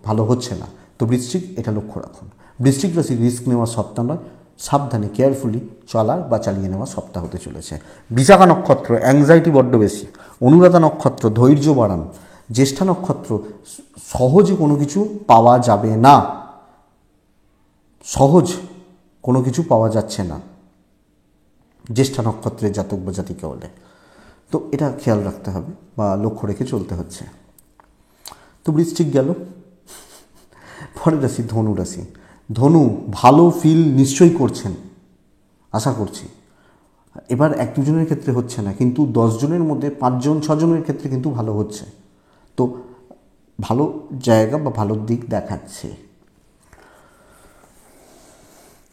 ভালো হচ্ছে না। তো বৃশ্চিক এটা লক্ষ্য রাখুন। বৃশ্চিক রাশি রিস্ক নেওয়ার সপ্তাহ নয়, সাবধানে কেয়ারফুলি চলার বা চালিয়ে নেওয়ার সপ্তাহ হতে চলেছে। বিশাখা নক্ষত্র, অ্যাংজাইটি বড্ড বেশি। অনুরাধা নক্ষত্র, ধৈর্য বাড়ান। জ্যেষ্ঠা নক্ষত্র, সহজে কোনো কিছু পাওয়া যাবে না, সহজ কোনো কিছু পাওয়া যাচ্ছে না জ্যেষ্ঠা নক্ষত্রের জাতক বা জাতিকা হলে, তো এটা খেয়াল রাখতে হবে বা লক্ষ্য রেখে চলতে হচ্ছে। তো বৃশ্চিক গেল। পরের রাশি ধনু রাশি। ধনু, ভালো ফিল নিশ্চয়ই করছেন, আশা করছি। এবার 1-2 জনের ক্ষেত্রে হচ্ছে না, কিন্তু 10 জনের মধ্যে 5-6 জনের ক্ষেত্রে কিন্তু ভালো হচ্ছে। তো ভালো জায়গা বা ভালো দিক দেখাচ্ছে।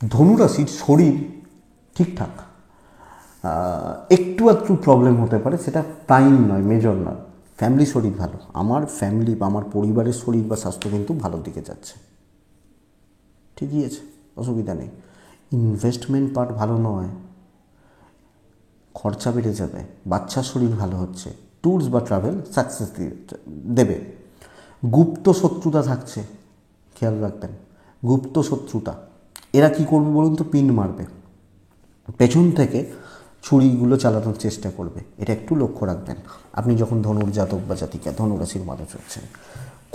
ধনুরাশির শরীর ঠিকঠাক, একটু আধটু প্রবলেম হতে পারে, সেটা প্রাইম নয়, মেজর নয়। ফ্যামিলি শরীর ভালো, আমার ফ্যামিলি বা আমার পরিবারের শরীর বা স্বাস্থ্য কিন্তু ভালোর দিকে যাচ্ছে, ঠিকই আছে, অসুবিধা নেই। ইনভেস্টমেন্ট পার্ট ভালো নয়, খরচা বেড়ে যাবে। বাচ্চার শরীর ভালো হচ্ছে, ট্যুরস বা ট্রাভেল সাকসেস দেবে। গুপ্ত শত্রুতা থাকছে, খেয়াল রাখবেন। গুপ্ত শত্রুতা, এরা কি করবে বলুন তো? পিন মারবে, পেছন থেকে ছুরিগুলো চালানোর চেষ্টা করবে, এটা একটু লক্ষ্য রাখবেন আপনি যখন ধনুর জাতক বা জাতিকা, ধনুরাশির মানুষ হচ্ছেন।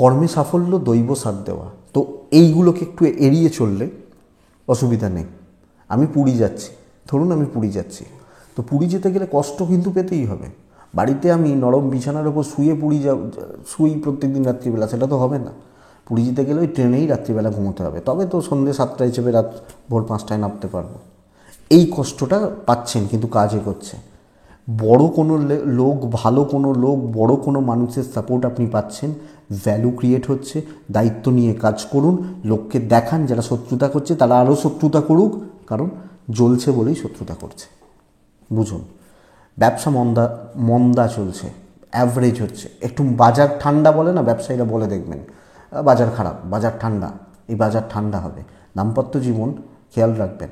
কর্মে সাফল্য, দৈব সাথ দেওয়া, তো এইগুলোকে একটু এড়িয়ে চললে অসুবিধা নেই। আমি পুরী যাচ্ছি, ধরুন আমি পুরী যাচ্ছি, তো পুরী যেতে গেলে কষ্ট কিন্তু পেতেই হবে। বাড়িতে আমি নরম বিছানার ওপর শুই প্রত্যেক দিন রাত্রিবেলা, সেটা তো হবে না। পুরী যেতে গেলে ওই ট্রেনেই রাত্রিবেলা ঘুমোতে হবে, তবে তো সন্ধ্যে 7টায় চেপে রাত ভোর 5টায় নামতে পারবো। এই কষ্টটা পাচ্ছেন কিন্তু কাজে করছে। বড় কোনো লোক, ভালো কোনো লোক, বড় কোনো মানুষের সাপোর্ট আপনি পাচ্ছেন, ভ্যালু ক্রিয়েট হচ্ছে। দায়িত্ব নিয়ে কাজ করুন, লোককে দেখান যারা শত্রুতা করছে তারা আরও শত্রুতা করুক, কারণ জ্বলছে বলেই শত্রুতা করছে। বুঝুন, ব্যবসা মন্দা চলছে, অ্যাভারেজ হচ্ছে। একটু বাজার ঠান্ডা বলে না ব্যবসায়ীরা, বলে দেখবেন বাজার খারাপ, বাজার ঠান্ডা, এই বাজার ঠান্ডা হবে। দাম্পত্য জীবন খেয়াল রাখবেন,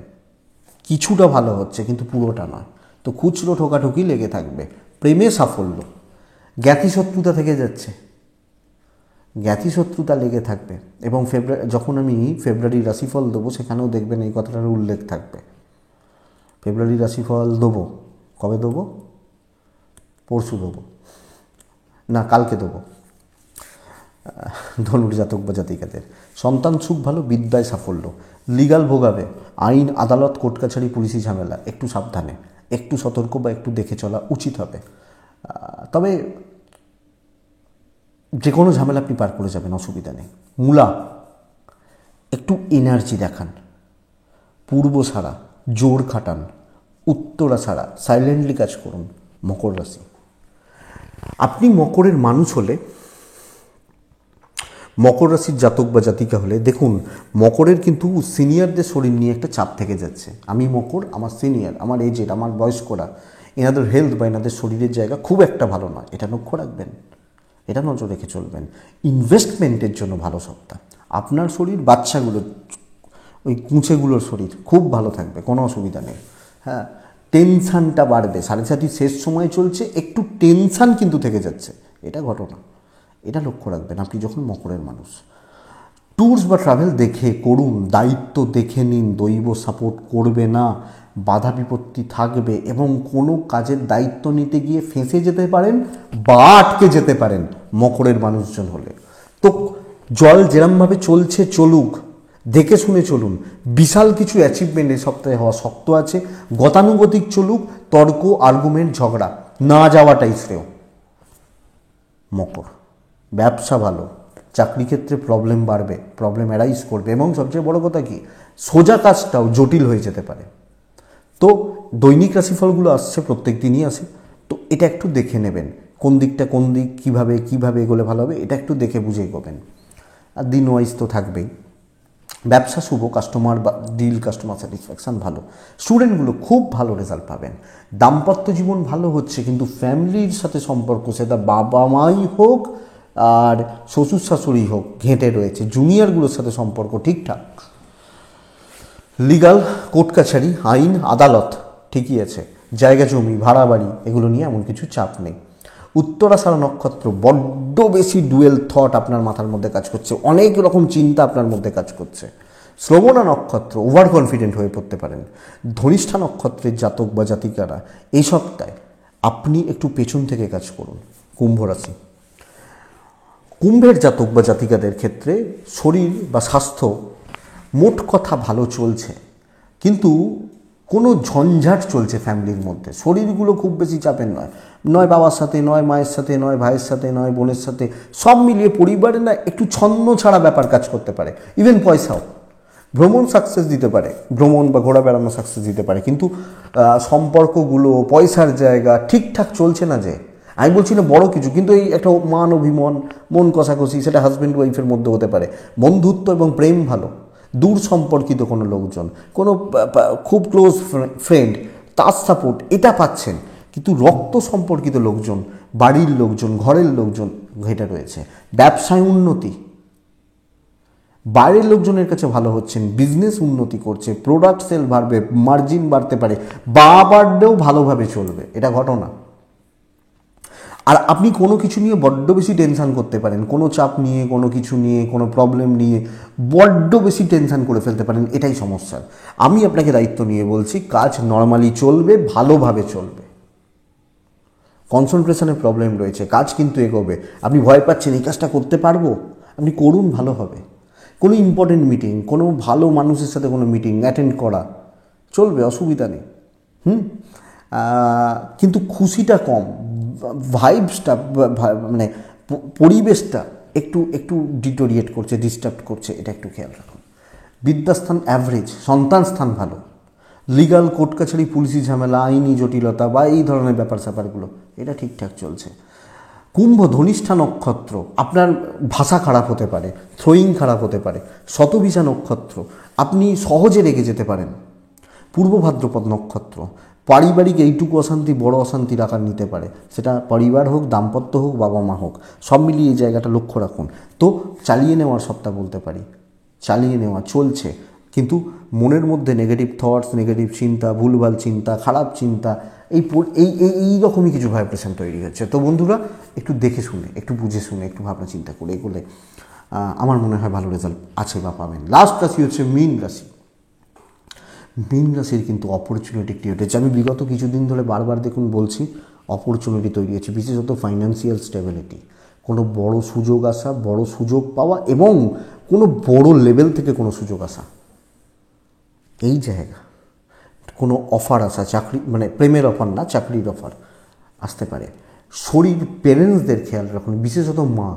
কিছুটা ভালো হচ্ছে কিন্তু পুরোটা নয়। তো খুচরো ঠোকাঠুকি লেগে থাকবে। প্রেমে সাফল্য, জ্ঞাতি শত্রুতা থেকে যাচ্ছে, জ্ঞাতি শত্রুতা লেগে থাকবে। এবং যখন আমি ফেব্রুয়ারি রাশিফল দেবো সেখানেও দেখবেন এই কথাটার উল্লেখ থাকবে। ফেব্রুয়ারি রাশিফল দেবো, কবে দেবো? পরশু দেবো, না কালকে দেবো। ধনুর জাতক বা জাতিকাদের সন্তান সুখ ভালো, বিদ্যায় সাফল্য, লিগাল ভোগাবে, আইন আদালত কোর্ট কাছারি পুলিশি ঝামেলা, একটু সাবধানে, একটু সতর্ক বা একটু দেখে চলা উচিত হবে। তবে যে কোনো ঝামেলা আপনি পার করে যাবেন, অসুবিধা নেই। মূলা, একটু এনার্জি দেখান, পূর্ব সারা জোর খাটান, উত্তরা সারা সাইলেন্টলি কাজ করুন। মকর রাশি, আপনি মকরের মানুষ হলে, মকর রাশির জাতক বা জাতিকা হলে দেখুন, মকরের কিন্তু সিনিয়রদের শরীর নিয়ে একটা চাপ থেকে যাচ্ছে। আমি মকর, আমার সিনিয়র, আমার এজেড, আমার বয়স্করা, এনাদের হেলথ বা এনাদের শরীরের জায়গা খুব একটা ভালো নয়, এটা লক্ষ্য রাখবেন, এটা নজর রেখে চলবেন। ইনভেস্টমেন্টের জন্য ভালো সপ্তাহ। আপনার শরীর, বাচ্চাগুলো, ওই কুঁচেগুলোর শরীর খুব ভালো থাকবে, কোনো অসুবিধা নেই। হ্যাঁ, টেনশানটা বাড়বে, 7:30 শেষ সময় চলছে, একটু টেনশান কিন্তু থেকে যাচ্ছে, এটা ঘটনা, এটা লক্ষ্য রাখবেন আপনি যখন মকরের মানুষ। ট্যুরস বা ট্রাভেল দেখে করুন, দায়িত্ব দেখে নিন, দৈব সাপোর্ট করবে না, বাধা বিপত্তি থাকবে এবং কোনো কাজের দায়িত্ব নিতে গিয়ে ফেঁসে যেতে পারেন বা আটকে যেতে পারেন মকরের মানুষজন হলে। তো জল যেরমভাবে চলছে চলুক, দেখে শুনে চলুন। বিশাল কিছু অ্যাচিভমেন্ট এই সপ্তাহে হওয়া শক্ত আছে। গতানুগতিক চলুক, তর্ক আর্গুমেন্ট ঝগড়া না যাওয়াটাই শ্রেয়। মকর, ব্যবসা ভালো, চাকরি ক্ষেত্রে প্রবলেম বাড়বে, প্রবলেম অ্যারাইজ করবে এবং সবচেয়ে বড় কথা কি, সোজা কাজটাও জটিল হয়ে যেতে পারে। তো দৈনিক রাশিফলগুলো আসছে, প্রত্যেক দিনই আসে, তো এটা একটু দেখে নেবেন কোন দিকটা কোন দিক, কীভাবে এগোলে ভালো হবে, এটা একটু দেখে বুঝে এগোবেন। আর দিন ওয়াইজ তো থাকবেই। ব্যবসা শুভ, কাস্টমার বা ডিল, কাস্টমার স্যাটিসফ্যাকশান ভালো, স্টুডেন্টগুলো খুব ভালো রেজাল্ট পাবেন। দাম্পত্য জীবন ভালো হচ্ছে কিন্তু ফ্যামিলির সাথে সম্পর্ক, সেটা বাবা মাই হোক আর শ্বশুর শাশুড়ি হোক, ঘেঁটে রয়েছে। জুনিয়রগুলোর সাথে সম্পর্ক ঠিকঠাক। লিগাল, কোর্ট কাছারি, আইন আদালত ঠিকই আছে। জায়গা জমি, ভাড়া বাড়ি, এগুলো নিয়ে এমন কিছু চাপ নেই। উত্তরাষাঢ়া নক্ষত্র, বড্ড বেশি ডুয়েল থট আপনার মাথার মধ্যে কাজ করছে, অনেক রকম চিন্তা আপনার মধ্যে কাজ করছে। শ্রবণা নক্ষত্র, ওভার কনফিডেন্ট হয়ে পড়তে পারেন। ধনিষ্ঠা নক্ষত্রের জাতক বা জাতিকারা এই সপ্তাহে আপনি একটু পেছন থেকে কাজ করুন। কুম্ভ রাশি, কুম্ভের জাতক বা জাতিকাদের ক্ষেত্রে শরীর বা স্বাস্থ্য মোট কথা ভালো চলছে, কিন্তু কোনো ঝঞ্ঝাট চলছে ফ্যামিলির মধ্যে। শরীরগুলো খুব বেশি চাপের নয়, নয় বাবার সাথে, নয় মায়ের সাথে, নয় ভাইয়ের সাথে, নয় বোনের সাথে, সব মিলিয়ে পরিবারে না একটু ছন্ন ছাড়া ব্যাপার কাজ করতে পারে। ইভেন পয়সাও, ভ্রমণ সাকসেস দিতে পারে, ভ্রমণ বা ঘোরা বেড়ানো সাকসেস দিতে পারে, কিন্তু সম্পর্কগুলো, পয়সার জায়গা ঠিকঠাক চলছে না। যে আমি বলছি না বড় কিছু, কিন্তু এই একটা মান অভিমান, মন কষাকষি, সেটা হাজব্যান্ড ওয়াইফের মধ্যে হতে পারে। বন্ধুত্ব এবং প্রেম ভালো। দূর সম্পর্কিত কোনো লোকজন, কোনো খুব ক্লোজ ফ্রেন্ড, তার সাপোর্ট এটা পাচ্ছেন, কিন্তু রক্ত সম্পর্কিত লোকজন, বাড়ির লোকজন, ঘরের লোকজন ঘেটে রয়েছে। ব্যবসায় উন্নতি, বাইরের লোকজনের কাছে ভালো হচ্ছেন, বিজনেস উন্নতি করছে, প্রোডাক্ট সেল বাড়বে, মার্জিন বাড়তে পারে, বা বাড়লেও ভালোভাবে চলবে, এটা ঘটনা। আর আপনি কোনো কিছু নিয়ে বড্ড বেশি টেনশান করতে পারেন, কোনো চাপ নিয়ে, কোনো কিছু নিয়ে, কোনো প্রবলেম নিয়ে বড্ড বেশি টেনশান করে ফেলতে পারেন, এটাই সমস্যা। আমি আপনাকে দায়িত্ব নিয়ে বলছি, কাজ নর্মালি চলবে, ভালোভাবে চলবে। কনসেন্ট্রেশনের প্রবলেম রয়েছে, কাজ কিন্তু এগোবে। আপনি ভয় পাচ্ছেন এই কাজটা করতে পারবো, আপনি করুন, ভালো হবে। কোনো ইম্পর্টেন্ট মিটিং, কোনো ভালো মানুষের সাথে কোনো মিটিং অ্যাটেন্ড করা চলবে, অসুবিধা নেই। কিন্তু খুশিটা কম, ভাইবসটা মানে পরিবেশটা একটু একটু ডিটোরিয়েট করছে, ডিস্টার্ব করছে, এটা একটু খেয়াল রাখুন। বিদ্যাস্থান অ্যাভারেজ, সন্তান স্থান ভালো। লিগাল কোর্ট কাছারি, পুলিশি ঝামেলা, আইনি জটিলতা বা এই ধরনের ব্যাপার স্যাপারগুলো এটা ঠিকঠাক চলছে। কুম্ভ ধনিষ্ঠা নক্ষত্র, আপনার ভাষা খারাপ হতে পারে, থ্রোয়িং খারাপ হতে পারে। শতবিশা নক্ষত্র, আপনি সহজে রেগে যেতে পারেন। পূর্ব ভাদ্রপদ নক্ষত্র, পারিবারিক এইটুকু অশান্তি বড় অশান্তির আকার নিতে পারে, সেটা পরিবার হোক, দাম্পত্য হোক, বাবা মা হোক, সব মিলিয়ে এই জায়গাটা লক্ষ্য রাখুন। তো চালিয়ে নেওয়ার সপ্তাহ বলতে পারি, চালিয়ে নেওয়া চলছে, কিন্তু মনের মধ্যে নেগেটিভ থটস, নেগেটিভ চিন্তা, ভুলভাল চিন্তা, খারাপ চিন্তা, এই রকমই কিছু ভাইব্রেশন তৈরি হচ্ছে। তো বন্ধুরা, একটু দেখে শুনে, একটু বুঝে শুনে, একটু ভাবনা চিন্তা করে এগুলো আমার মনে হয় ভালো রেজাল্ট আছে বা পাবেন। লাস্ট রাশি হচ্ছে মীন রাশি। মীন রাশির কিন্তু অপরচুনিটি ক্রিয়েট হচ্ছে। আমি বিগত কিছুদিন ধরে বারবার দেখুন বলছি, অপরচুনিটি তৈরি হচ্ছে, বিশেষত ফাইন্যান্সিয়াল স্টেবিলিটি, কোনো বড় সুযোগ আসা, বড় সুযোগ পাওয়া এবং কোনো বড় লেভেল থেকে কোনো সুযোগ আসা, এই জায়গা, কোনো অফার আসা, চাকরি মানে প্রেমের অফার না, চাকরির অফার আসতে পারে। শরীর, পেরেন্টসদের খেয়াল রাখুন, বিশেষত মা,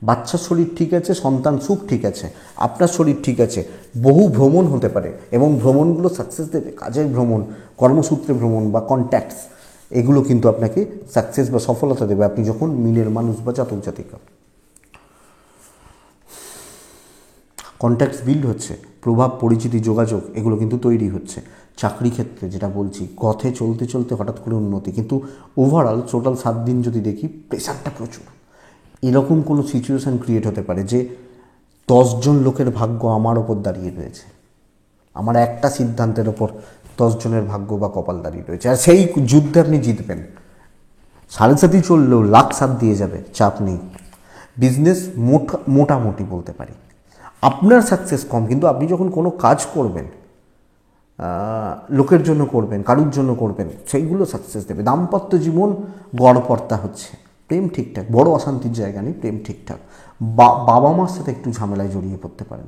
বাচ্চার শরীর ঠিক আছে, সন্তান সুখ ঠিক আছে, আপনার শরীর ঠিক আছে। বহু ভ্রমণ হতে পারে এবং ভ্রমণগুলো সাকসেস দেবে। কাজের ভ্রমণ, কর্মসূত্রে ভ্রমণ বা কন্ট্যাক্টস, এগুলো কিন্তু আপনাকে সাকসেস বা সফলতা দেবে আপনি যখন মিনের মানুষ বা জাতক জাতিকা। কন্ট্যাক্টস বিল্ড হচ্ছে, প্রভাব, পরিচিতি, যোগাযোগ এগুলো কিন্তু তৈরি হচ্ছে। চাকরি ক্ষেত্রে যেটা বলছি, পথে চলতে চলতে হঠাৎ করে উন্নতি, কিন্তু ওভারঅল টোটাল 7 দিন যদি দেখি, প্রেশারটা প্রচুর। এরকম কোনো সিচুয়েশান ক্রিয়েট হতে পারে যে 10 জন লোকের ভাগ্য আমার ওপর দাঁড়িয়ে রয়েছে, আমার একটা সিদ্ধান্তের ওপর 10 জনের ভাগ্য বা কপাল দাঁড়িয়ে রয়েছে, আর সেই যুদ্ধে আপনি জিতবেন। 7.5 চললেও লাখ 7 দিয়ে যাবে, চাপ নেই। বিজনেস মোটামুটি বলতে পারি, আপনার সাকসেস কম, কিন্তু আপনি যখন কোনো কাজ করবেন, লোকের জন্য করবেন, কারুর জন্য করবেন, সেইগুলো সাকসেস দেবে। দাম্পত্য জীবন গড়পড়তা হচ্ছে, প্রেম ঠিকঠাক, বড় অশান্তির জায়গা নেই, প্রেম ঠিকঠাক। বাবা মার সাথে একটু ঝামেলায় জড়িয়ে পড়তে পারেন,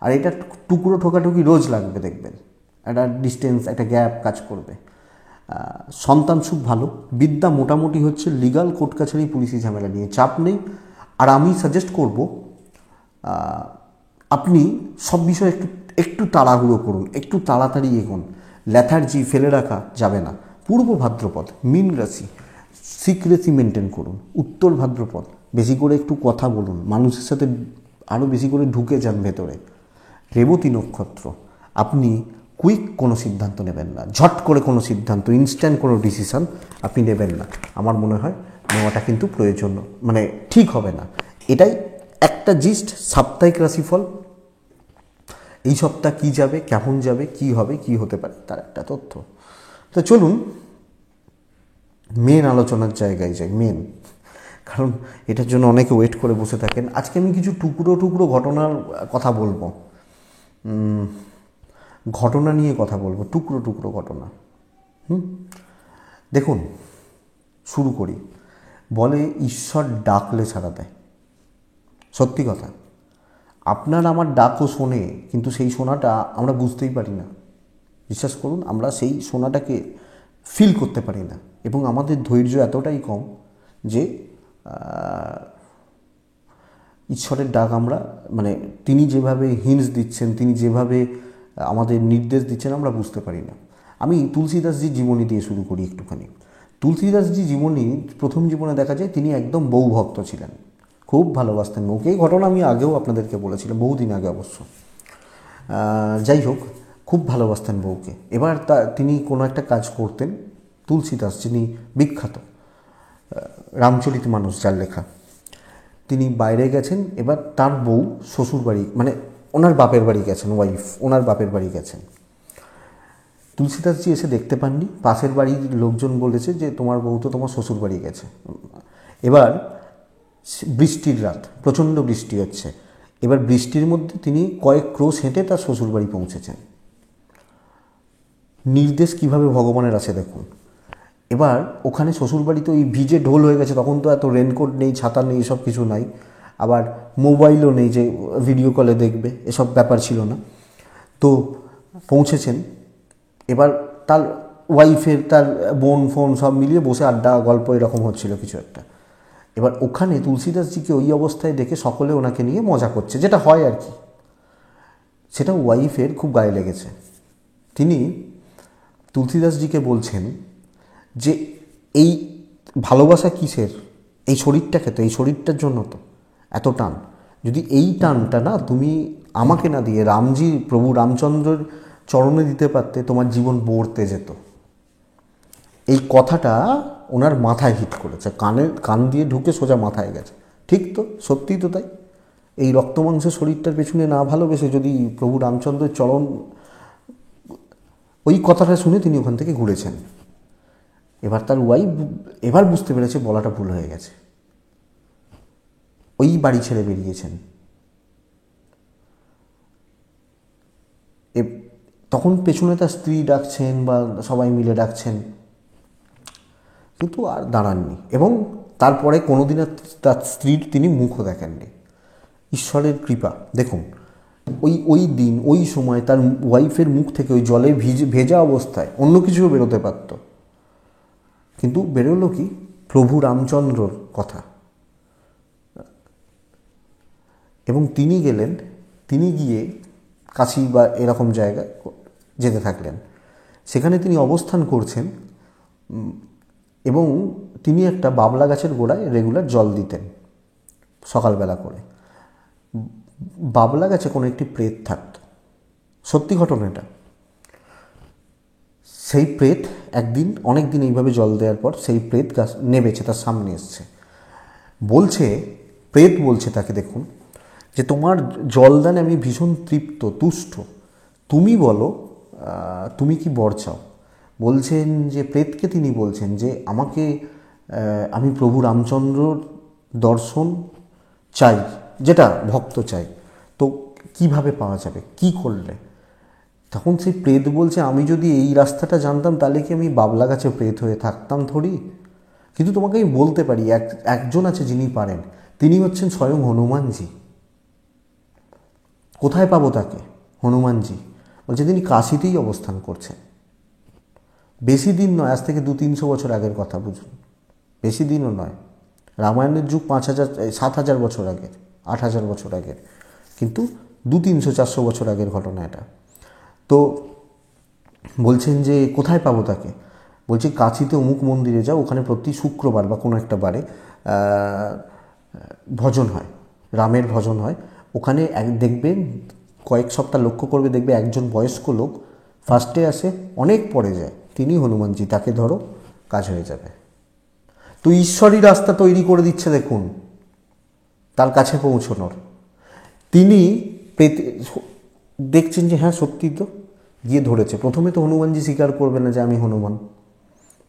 আর এটা টুকরো ঠোকাঠুকি রোজ লাগবে, দেখবেন একটা ডিস্টেন্স, একটা গ্যাপ কাজ করবে। সন্তান সুখ ভালো। বিদ্যা মোটামুটি হচ্ছে, লিগাল কোর্ট কাছারি, পুলিশি ঝামেলা নিয়ে চাপ নেই। আর আমি সাজেস্ট করব, আপনি সব বিষয়ে একটু তাড়াহুড়ো করুন, একটু তাড়াতাড়ি এগোন, ল্যাথার্জি ফেলে রাখা যাবে না। পূর্ব ভাদ্রপদ মীন রাশি, সিক্রেসি মেনটেন করুন। উত্তর ভাদ্রপদ বেশি করে একটু কথা বলুন, মানুষের সাথে আরও বেশি করে ঢুকে যান ভেতরে। রেবতী নক্ষত্র, আপনি কুইক কোনো সিদ্ধান্ত নেবেন না, ঝট করে কোনো সিদ্ধান্ত, ইনস্ট্যান্ট কোনো ডিসিশান আপনি নেবেন না। আমার মনে হয় নেওয়াটা কিন্তু প্রয়োজন, মানে ঠিক হবে না। এটাই একটা জিস্ট সাপ্তাহিক রাশিফল। এই সপ্তাহ কী যাবে, কেমন যাবে, কি হবে, কি হতে পারে, তার একটা তথ্য। তো চলুন মেন আলোচনার জায়গায় যাই। মেন, কারণ এটার জন্য অনেকে ওয়েট করে বসে থাকেন। আজকে আমি কিছু টুকরো টুকরো ঘটনার কথা বলবো, ঘটনা নিয়ে কথা বলবো, টুকরো টুকরো ঘটনা। দেখুন, শুরু করি। বলে ঈশ্বর ডাকলে সাড়া দেয়, সত্যি কথা। আপনার আমার ডাকও শোনে, কিন্তু সেই শোনাটা আমরা বুঝতেই পারি না। বিশ্বাস করুন, আমরা সেই শোনাটাকে ফিল করতে পারি না, এবং আমাদের ধৈর্য এতটাই কম যে ঈশ্বরের ডাক আমরা, মানে তিনি যেভাবে হিন্টস দিচ্ছেন, তিনি যেভাবে আমাদের নির্দেশ দিচ্ছেন, আমরা বুঝতে পারি না। আমি তুলসীদাসজির জীবনী দিয়ে শুরু করি একটুখানি। তুলসীদাসজি জীবনী, প্রথম জীবনে দেখা যায় তিনি একদম বউ ভক্ত ছিলেন, খুব ভালোবাসতেন বউকে। এই ঘটনা আমি আগেও আপনাদেরকে বলেছিলাম, বহুদিন আগে অবশ্য। যাই হোক, খুব ভালোবাসতেন বউকে। এবার তিনি কোনো একটা কাজ করতেন, তুলসীদাস যিনি বিখ্যাত রামচরিতমানস যার লেখা, তিনি বাইরে গেছেন। এবার তার বউ শ্বশুর বাড়ি, মানে ওনার বাপের বাড়ি গেছেন, ওয়াইফ ওনার বাপের বাড়ি গেছেন। তুলসীদাসজি এসে দেখতে পাননি, পাশের বাড়ির লোকজন বলেছে যে তোমার বউ তো তোমার শ্বশুর বাড়ি গেছে। এবার বৃষ্টির রাত, প্রচণ্ড বৃষ্টি হচ্ছে। এবার বৃষ্টির মধ্যে তিনি কয়েক ক্রোশ হেঁটে তার শ্বশুরবাড়ি পৌঁছেছেন। নির্দেশ কিভাবে ভগবানের আছে দেখুন। এবার ওখানে শ্বশুরবাড়িতে ওই ভিজে ঢোল হয়ে গেছে, তখন তো এত রেনকোট নেই, ছাতা নেই, এসব কিছু নাই। আবার মোবাইলও নেই যে ভিডিও কলে দেখবে, এসব ব্যাপার ছিল না। তো পৌঁছেছেন। এবার তার ওয়াইফের, তার বোন ফোন সব মিলিয়ে বসে আড্ডা গল্প এরকম হচ্ছিল কিছু একটা। এবার ওখানে তুলসীদাসজিকে ওই অবস্থায় দেখে সকলে ওনাকে নিয়ে মজা করছে, যেটা হয় আর কি। সেটা ওয়াইফের খুব গায়ে লেগেছে। তিনি তুলসীদাসজিকে বলছেন যে এই ভালোবাসা কিসের, এই শরীরটাকে তো, এই শরীরটার জন্য তো এত টান, যদি এই টানটা না তুমি আমাকে না দিয়ে রামজি, প্রভু রামচন্দ্রের চরণে দিতে পারতে, তোমার জীবন বর্তে যেত। এই কথাটা ওনার মাথায় হিট করেছে, কান দিয়ে ঢুকে সোজা মাথায় গেছে। ঠিক তো, সত্যিই তো তাই। এই রক্তমাংসের শরীরটার পেছনে না ভালোবেসে যদি প্রভু রামচন্দ্রের চরণ, ওই কথাটা শুনে তিনি ওখান থেকে ঘুরেছেন। এবার তার ওয়াইফ এবার বুঝতে পেরেছে বলাটা ভুল হয়ে গেছে, ওই বাড়ি ছেড়ে বেরিয়েছেন। তখন পেছনে তার স্ত্রী ডাকছেন বা সবাই মিলে ডাকছেন, কিন্তু আর দাঁড়াননি। এবং তারপরে কোনোদিন আর তার স্ত্রীর তিনি মুখও দেখেননি। ঈশ্বরের কৃপা দেখুন, ওই দিন ওই সময় তার ওয়াইফের মুখ থেকে ওই জলে ভেজা অবস্থায় অন্য কিছুও বেরোতে পারত, কিন্তু বেরোলো কি? প্রভু রামচন্দ্রর কথা। এবং তিনি গেলেন, তিনি গিয়ে কাশী বা এরকম জায়গায় যেতে থাকলেন। সেখানে তিনি অবস্থান করছেন এবং তিনি একটা বাবলা গাছের গোড়ায় রেগুলার জল দিতেন সকালবেলা করে। বাবলা গাছে কোনো একটি প্রেত থাকত, সত্যি ঘটনা এটা। সেই প্রেত একদিন, অনেক দিন এইভাবে জল দেওয়ার পর সেই প্রেত গাছ নেমেছে, তার সামনে এসছে, বলছে, প্রেত বলছে তাকে, দেখুন যে তোমার জলদানে আমি ভীষণ তৃপ্ত, তুষ্ট, তুমি বলো তুমি কি বর চাও। বলছেন যে প্রেতকে তিনি বলছেন যে আমাকে, আমি প্রভু রামচন্দ্রর দর্শন চাই, যেটা ভক্ত চাই, তো কিভাবে পাওয়া যাবে, কি করলে? তখন সেই প্রেত বলছে আমি যদি এই রাস্তাটা জানতাম তাহলে কি আমি বাবলা গাছে প্রেত হয়ে থাকতাম থোড়ি? কিন্তু তোমাকে আমি বলতে পারি একজন আছে যিনি পারেন, তিনি হচ্ছেন স্বয়ং হনুমানজি। কোথায় পাবো তাকে? হনুমানজি বলছে তিনি কাশীতেই অবস্থান করছেন। বেশি দিন নয়, আজ থেকে 200-300 বছর আগের কথা, বুঝুন, বেশি দিনও নয়। রামায়ণের যুগ 5000-7000 বছর আগের, 8000 বছর আগের, কিন্তু 200-300-400 বছর আগের ঘটনা এটা। তো বলছেন যে কোথায় পাবো তাকে? বলছি কাশীতে অমুক মন্দিরে যাও, ওখানে প্রতি শুক্রবার বা কোনো একটা বারে ভজন হয়, রামের ভজন হয়। ওখানে দেখবেন কয়েক সপ্তাহ লক্ষ্য করবে, দেখবে একজন বয়স্ক লোক ফার্স্টে আসে, অনেক পরে যায়, তিনি হনুমানজি, তাকে ধরো, কাজ হয়ে যাবে। তো ঈশ্বরই রাস্তা তৈরি করে দিচ্ছে দেখুন তার কাছে পৌঁছনোর। তিনি দেখছেন যে হ্যাঁ সত্যি তো, গিয়ে ধরেছে। প্রথমে তো হনুমানজি স্বীকার করবে না যে আমি হনুমান,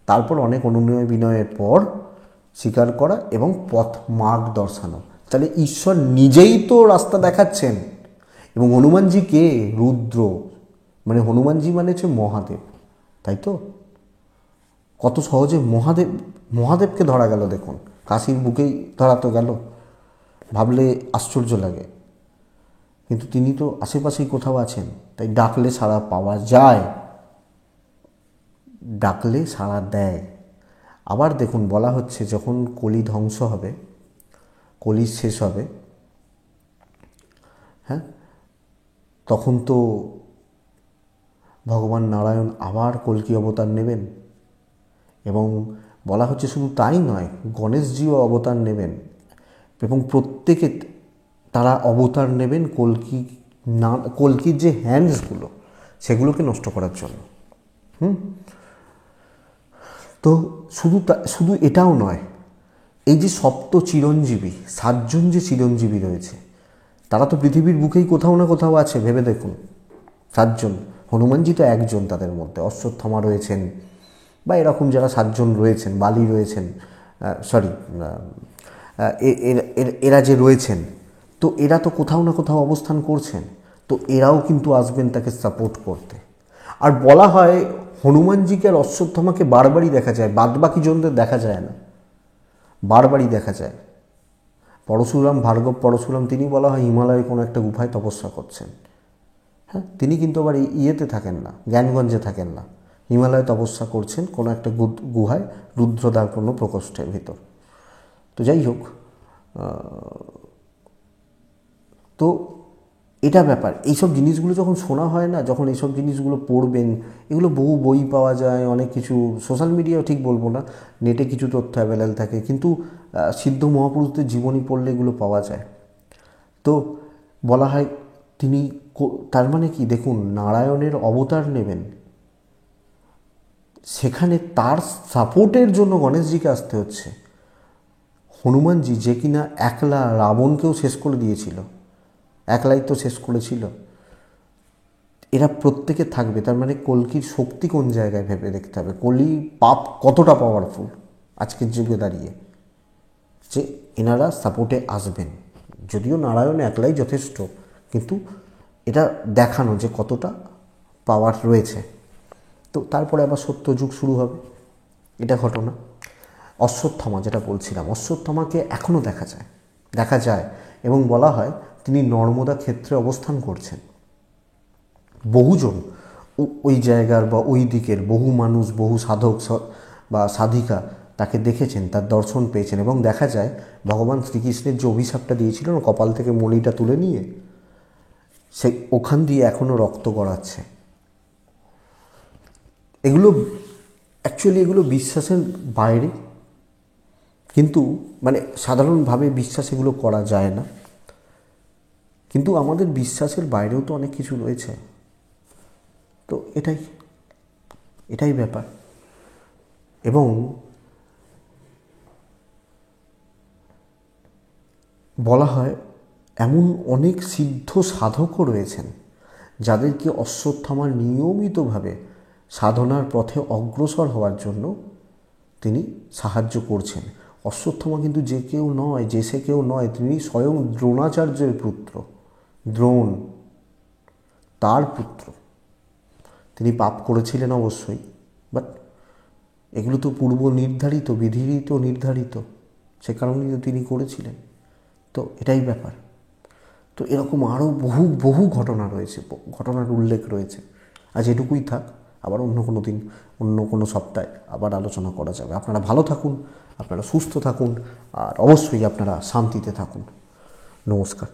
তারপর অনেক অনুনয় বিনয়ের পর স্বীকার করা এবং পথ মার্গ দর্শানো। তাহলে ঈশ্বর নিজেই তো রাস্তা দেখাচ্ছেন। এবং হনুমানজি কে? রুদ্র, মানে হনুমানজি মানে হচ্ছে মহাদেব, তাই তো? কত সহজে মহাদেবকে ধরা গেল দেখুন, কাশীর বুকেই ধরা তো গেল, ভাবলে আশ্চর্য লাগে। কিন্তু তিনি তো আশেপাশেই কোথাও আছেন, তাই ডাকলে সাড়া পাওয়া যায়, ডাকলে সাড়া দেয়। আবার দেখুন বলা হচ্ছে যখন কলি ধ্বংস হবে, কলি শেষ হবে, হ্যাঁ, তখন তো ভগবান নারায়ণ আবার কল্কি অবতার নেবেন। এবং বলা হচ্ছে শুধু তাই নয়, গণেশজিও অবতার নেবেন এবং প্রত্যেকে তারা অবতার নেবেন কল্কির যে হ্যান্ডসগুলো সেগুলোকে নষ্ট করার জন্য। তো শুধু এটাও নয়, এই যে সপ্ত চিরঞ্জীবী, 7জন যে চিরঞ্জীবী রয়েছে, তারা তো পৃথিবীর বুকেই কোথাও না কোথাও আছে, ভেবে দেখুন। 7জন, হনুমানজি তো একজন তাদের মধ্যে, অশ্বত্থামা রয়েছেন বা এরকম যারা 7জন রয়েছেন, বালি রয়েছেন, এরা যে রয়েছেন, তো এরা তো কোথাও না কোথাও অবস্থান করছেন, তো এরাও কিন্তু আসবেন তাকে সাপোর্ট করতে। আর বলা হয় হনুমানজিকে আর অশ্বত্থামাকে বারবারই দেখা যায়, বাদবাকি জনদের দেখা যায় না, বারবারই দেখা যায়। পরশুরাম তিনি বলা হয় হিমালয়ে কোনো একটা গুহায় তপস্যা করছেন। হ্যাঁ, তিনি কিন্তু আবার ইয়েতে থাকেন না, জ্ঞানগঞ্জে থাকেন না, হিমালয়ে তপস্যা করছেন কোনো একটা গুহায়, রুদ্রদ্বার কোনো প্রকোষ্ঠের ভিতর। তো যাই হোক, তো এটা ব্যাপার। এইসব জিনিসগুলো যখন শোনা হয় না, যখন এইসব জিনিসগুলো পড়বেন, এগুলো বহু বই পাওয়া যায়, অনেক কিছু সোশ্যাল মিডিয়াও ঠিক বলবো না, নেটে কিছু তথ্য অ্যাভেলেবল থাকে, কিন্তু সিদ্ধ মহাপুরুষদের জীবনী পড়লে এগুলো পাওয়া যায়। তো বলা হয় তিনি, তার মানে কি, দেখুন, নারায়ণের অবতার নেবেন, সেখানে তার সাপোর্টের জন্য গণেশজিকে আসতে হচ্ছে। হনুমানজি, যে কিনা একলা রাবণকেও শেষ করে দিয়েছিল, একলাই তো শেষ করেছিল, এরা প্রত্যেকে থাকবে। তার মানে কল্কির শক্তি কোন জায়গায় ভেবে দেখতে হবে, কলি পাপ কতটা পাওয়ারফুল আজকের যুগে দাঁড়িয়ে, যে এনারা সাপোর্টে আসবেন। যদিও নারায়ণ একলাই যথেষ্ট, কিন্তু এটা দেখানো যে কতটা পাওয়ার রয়েছে। তো তারপরে আবার সত্যযুগ শুরু হবে, এটা ঘটনা। অশ্বত্থামা, যেটা বলছিলাম, অশ্বত্থামাকে এখনও দেখা যায় এবং বলা হয় তিনি নর্মদা ক্ষেত্রে অবস্থান করছেন। বহুজন ওই জায়গার বা ওই দিকের বহু মানুষ, বহু সাধক বা সাধিকা তাকে দেখেছেন, তার দর্শন পেয়েছেন, এবং দেখা যায় ভগবান শ্রীকৃষ্ণের যে অভিশাপটা দিয়েছিল না, কপাল থেকে মণিটা তুলে নিয়ে, সে ওখান দিয়ে এখনও রক্ত গড়াচ্ছে। এগুলো অ্যাকচুয়ালি এগুলো বিশ্বাসের বাইরে, কিন্তু মানে সাধারণভাবে বিশ্বাস এগুলো করা যায় না, কিন্তু আমাদের বিশ্বাসের বাইরেও তো অনেক কিছু রয়েছে। তো এটাই ব্যাপার। এবং বলা হয় এমন অনেক সিদ্ধ সাধকও রয়েছেন যাদেরকে অশ্বত্থামা নিয়মিতভাবে সাধনার পথে অগ্রসর হওয়ার জন্য তিনি সাহায্য করছেন। অশ্বত্থামা কিন্তু যে সে কেউ নয়, তিনি স্বয়ং দ্রোণাচার্যের পুত্র, দ্রোণ তার পুত্র। তিনি পাপ করেছিলেন অবশ্যই, বাট এগুলো তো পূর্ব নির্ধারিত, বিধিরিত, নির্ধারিত, সে কারণেই তো তিনি করেছিলেন। তো এটাই ব্যাপার। তো এরকম আরও বহু ঘটনা রয়েছে, ঘটনার উল্লেখ রয়েছে। আজ এটুকুই থাক, আবার অন্য কোনো দিন, অন্য কোনো সপ্তাহে আবার আলোচনা করা যাবে। আপনারা ভালো থাকুন, আপনারা সুস্থ থাকুন, আর অবশ্যই আপনারা শান্তিতে থাকুন। নমস্কার।